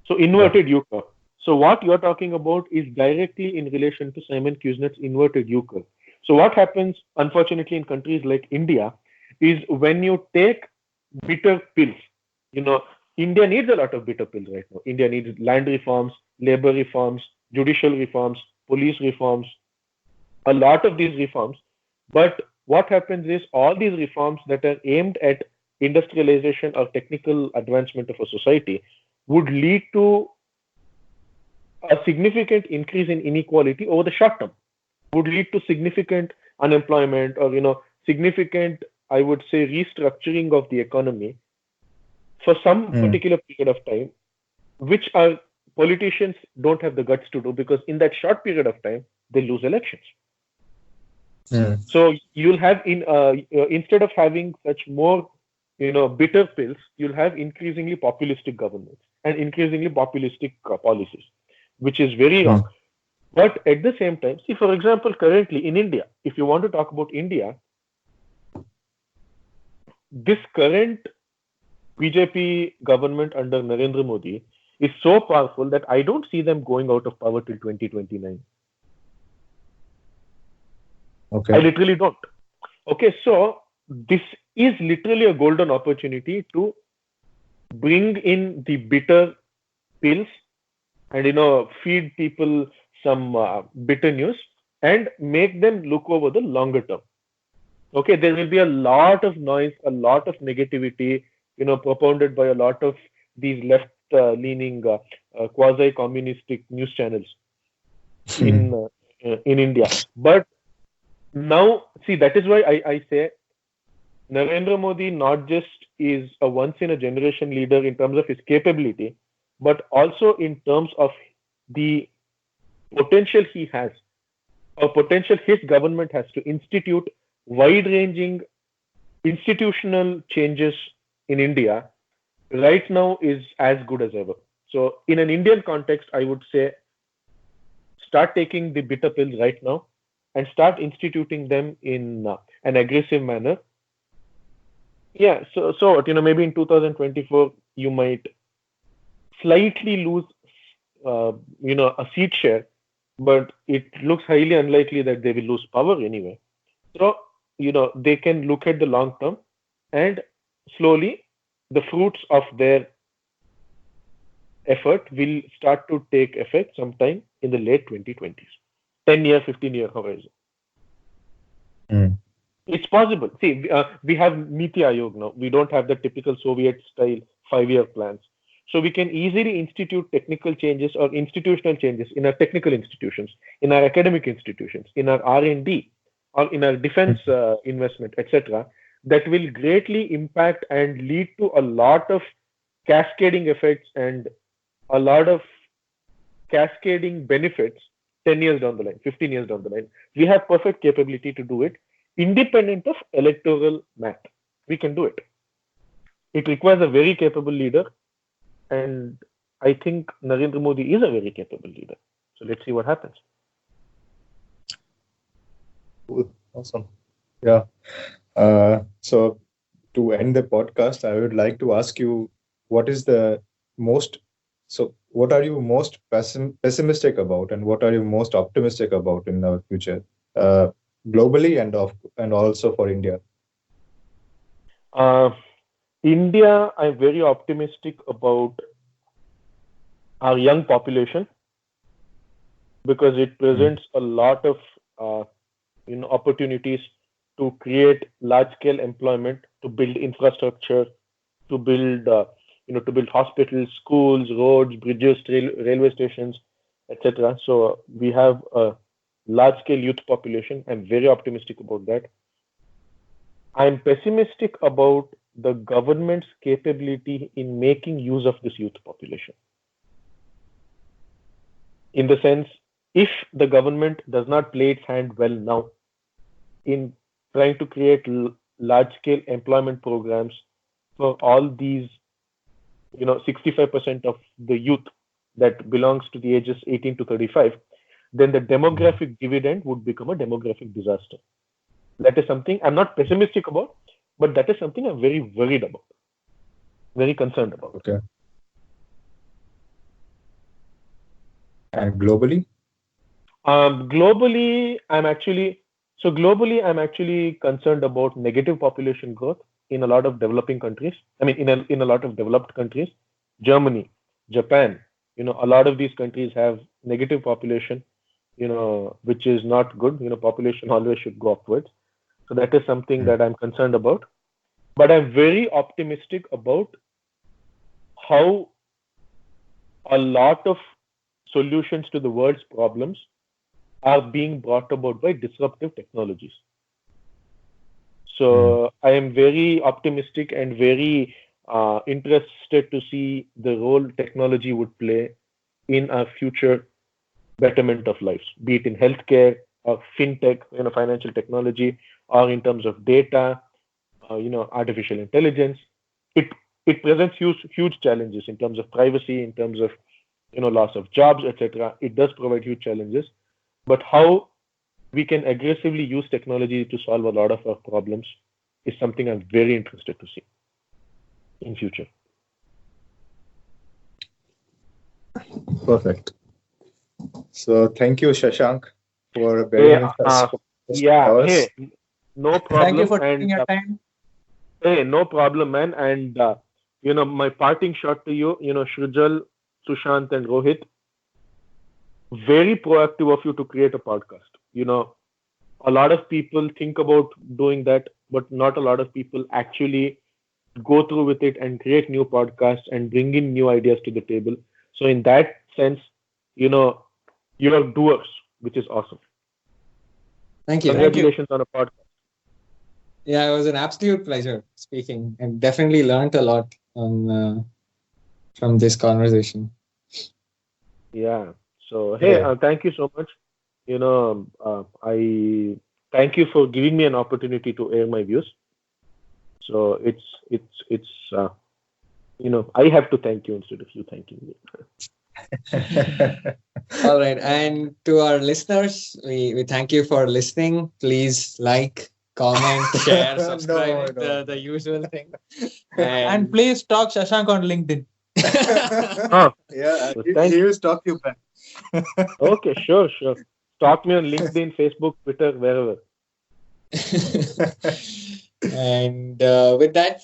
[SPEAKER 2] So inverted U curve. So what you're talking about is directly in relation to Simon Kuznets' inverted U curve. So what happens, unfortunately, in countries like India is when you take bitter pills, India needs a lot of bitter pills right now. India needs land reforms, labor reforms, judicial reforms, police reforms, a lot of these reforms. But what happens is all these reforms that are aimed at industrialization or technical advancement of a society would lead to a significant increase in inequality over the short term, would lead to significant unemployment or significant, I would say, restructuring of the economy for some particular period of time, which our politicians don't have the guts to do because in that short period of time they lose elections. So you'll have instead of having such more bitter pills, you'll have increasingly populistic governments and increasingly populistic policies, which is very wrong. But at the same time, see, for example, currently in India, if you want to talk about India, this current BJP government under Narendra Modi is so powerful that I don't see them going out of power till 2029.
[SPEAKER 1] Okay.
[SPEAKER 2] I literally don't. Okay, so this is literally a golden opportunity to bring in the bitter pills and feed people some bitter news and make them look over the longer term. Okay, there will be a lot of noise, a lot of negativity, propounded by a lot of these left-leaning quasi-communistic news channels in India. But now, see, that is why I say Narendra Modi not just is a once-in-a-generation leader in terms of his capability, but also in terms of the potential he has, or potential his government has to institute wide-ranging institutional changes in India right now is as good as ever. So in an Indian context, I would say start taking the bitter pills right now and start instituting them in an aggressive manner. Yeah, so maybe in 2024 you might slightly lose a seat share, but it looks highly unlikely that they will lose power anyway. So they can look at the long term, and slowly the fruits of their effort will start to take effect sometime in the late 2020s, 10-year, 15-year horizon. It's possible. See, we have Niti Aayog now. We don't have the typical Soviet-style 5-year plans. So we can easily institute technical changes or institutional changes in our technical institutions, in our academic institutions, in our R&D, or in our defense investment, etc., that will greatly impact and lead to a lot of cascading effects and a lot of cascading benefits 10 years down the line, 15 years down the line. We have perfect capability to do it independent of electoral math. We can do it. It requires a very capable leader, and I think Narendra Modi is a very capable leader. So let's see what happens.
[SPEAKER 1] Cool. Awesome. Yeah. So to end the podcast, I would like to ask you what is the most what are you most pessimistic about, and what are you most optimistic about in our future, uh, globally and also for India?
[SPEAKER 2] Uh, India, I'm very optimistic about our young population because it presents a lot of opportunities to create large-scale employment, to build infrastructure, to build to build hospitals, schools, roads, bridges, railway stations, etc. So we have a large-scale youth population. I'm very optimistic about that. I'm pessimistic about the government's capability in making use of this youth population. In the sense, if the government does not play its hand well now in trying to create large-scale employment programs for all these, 65% of the youth that belongs to the ages 18 to 35, then the demographic dividend would become a demographic disaster. That is something I'm not pessimistic about, but that is something I'm very worried about, very concerned about.
[SPEAKER 1] Okay. And globally?
[SPEAKER 2] Globally, I'm actually concerned about negative population growth in a lot of developing countries. I mean, in a lot of developed countries, Germany, Japan, a lot of these countries have negative population, which is not good. Population always should go upwards. So that is something that I'm concerned about. But I'm very optimistic about how a lot of solutions to the world's problems are being brought about by disruptive technologies. So I am very optimistic and very interested to see the role technology would play in our future betterment of lives, be it in healthcare or fintech, financial technology, or in terms of data, artificial intelligence. It presents huge challenges in terms of privacy, in terms of loss of jobs, etc. It does provide huge challenges, but how we can aggressively use technology to solve a lot of our problems is something I'm very interested to see in future.
[SPEAKER 1] Perfect. So thank you, Shashank, for bearing with us.
[SPEAKER 2] Hey, no problem.
[SPEAKER 3] Thank you for taking your time.
[SPEAKER 2] Hey, no problem, man. And my parting shot to you, Shrujal, Sushant, and Rohit. Very proactive of you to create a podcast. A lot of people think about doing that, but not a lot of people actually go through with it and create new podcasts and bring in new ideas to the table. So in that sense, you're doers, which is awesome.
[SPEAKER 4] Thank you.
[SPEAKER 2] Congratulations on a podcast.
[SPEAKER 4] Yeah, it was an absolute pleasure speaking, and definitely learned a lot from this conversation.
[SPEAKER 2] Yeah. So hey, thank you so much. I thank you for giving me an opportunity to air my views. So it's I have to thank you instead of you thanking me.
[SPEAKER 4] All right, and to our listeners, we thank you for listening. Please like, comment, share, subscribe, the usual thing.
[SPEAKER 3] And please stalk Shashank on LinkedIn.
[SPEAKER 1] Yeah, he will stalk you back.
[SPEAKER 2] Okay, sure. Stalk me on LinkedIn, Facebook, Twitter, wherever.
[SPEAKER 4] And with that,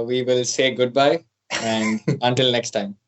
[SPEAKER 4] we will say goodbye and until next time.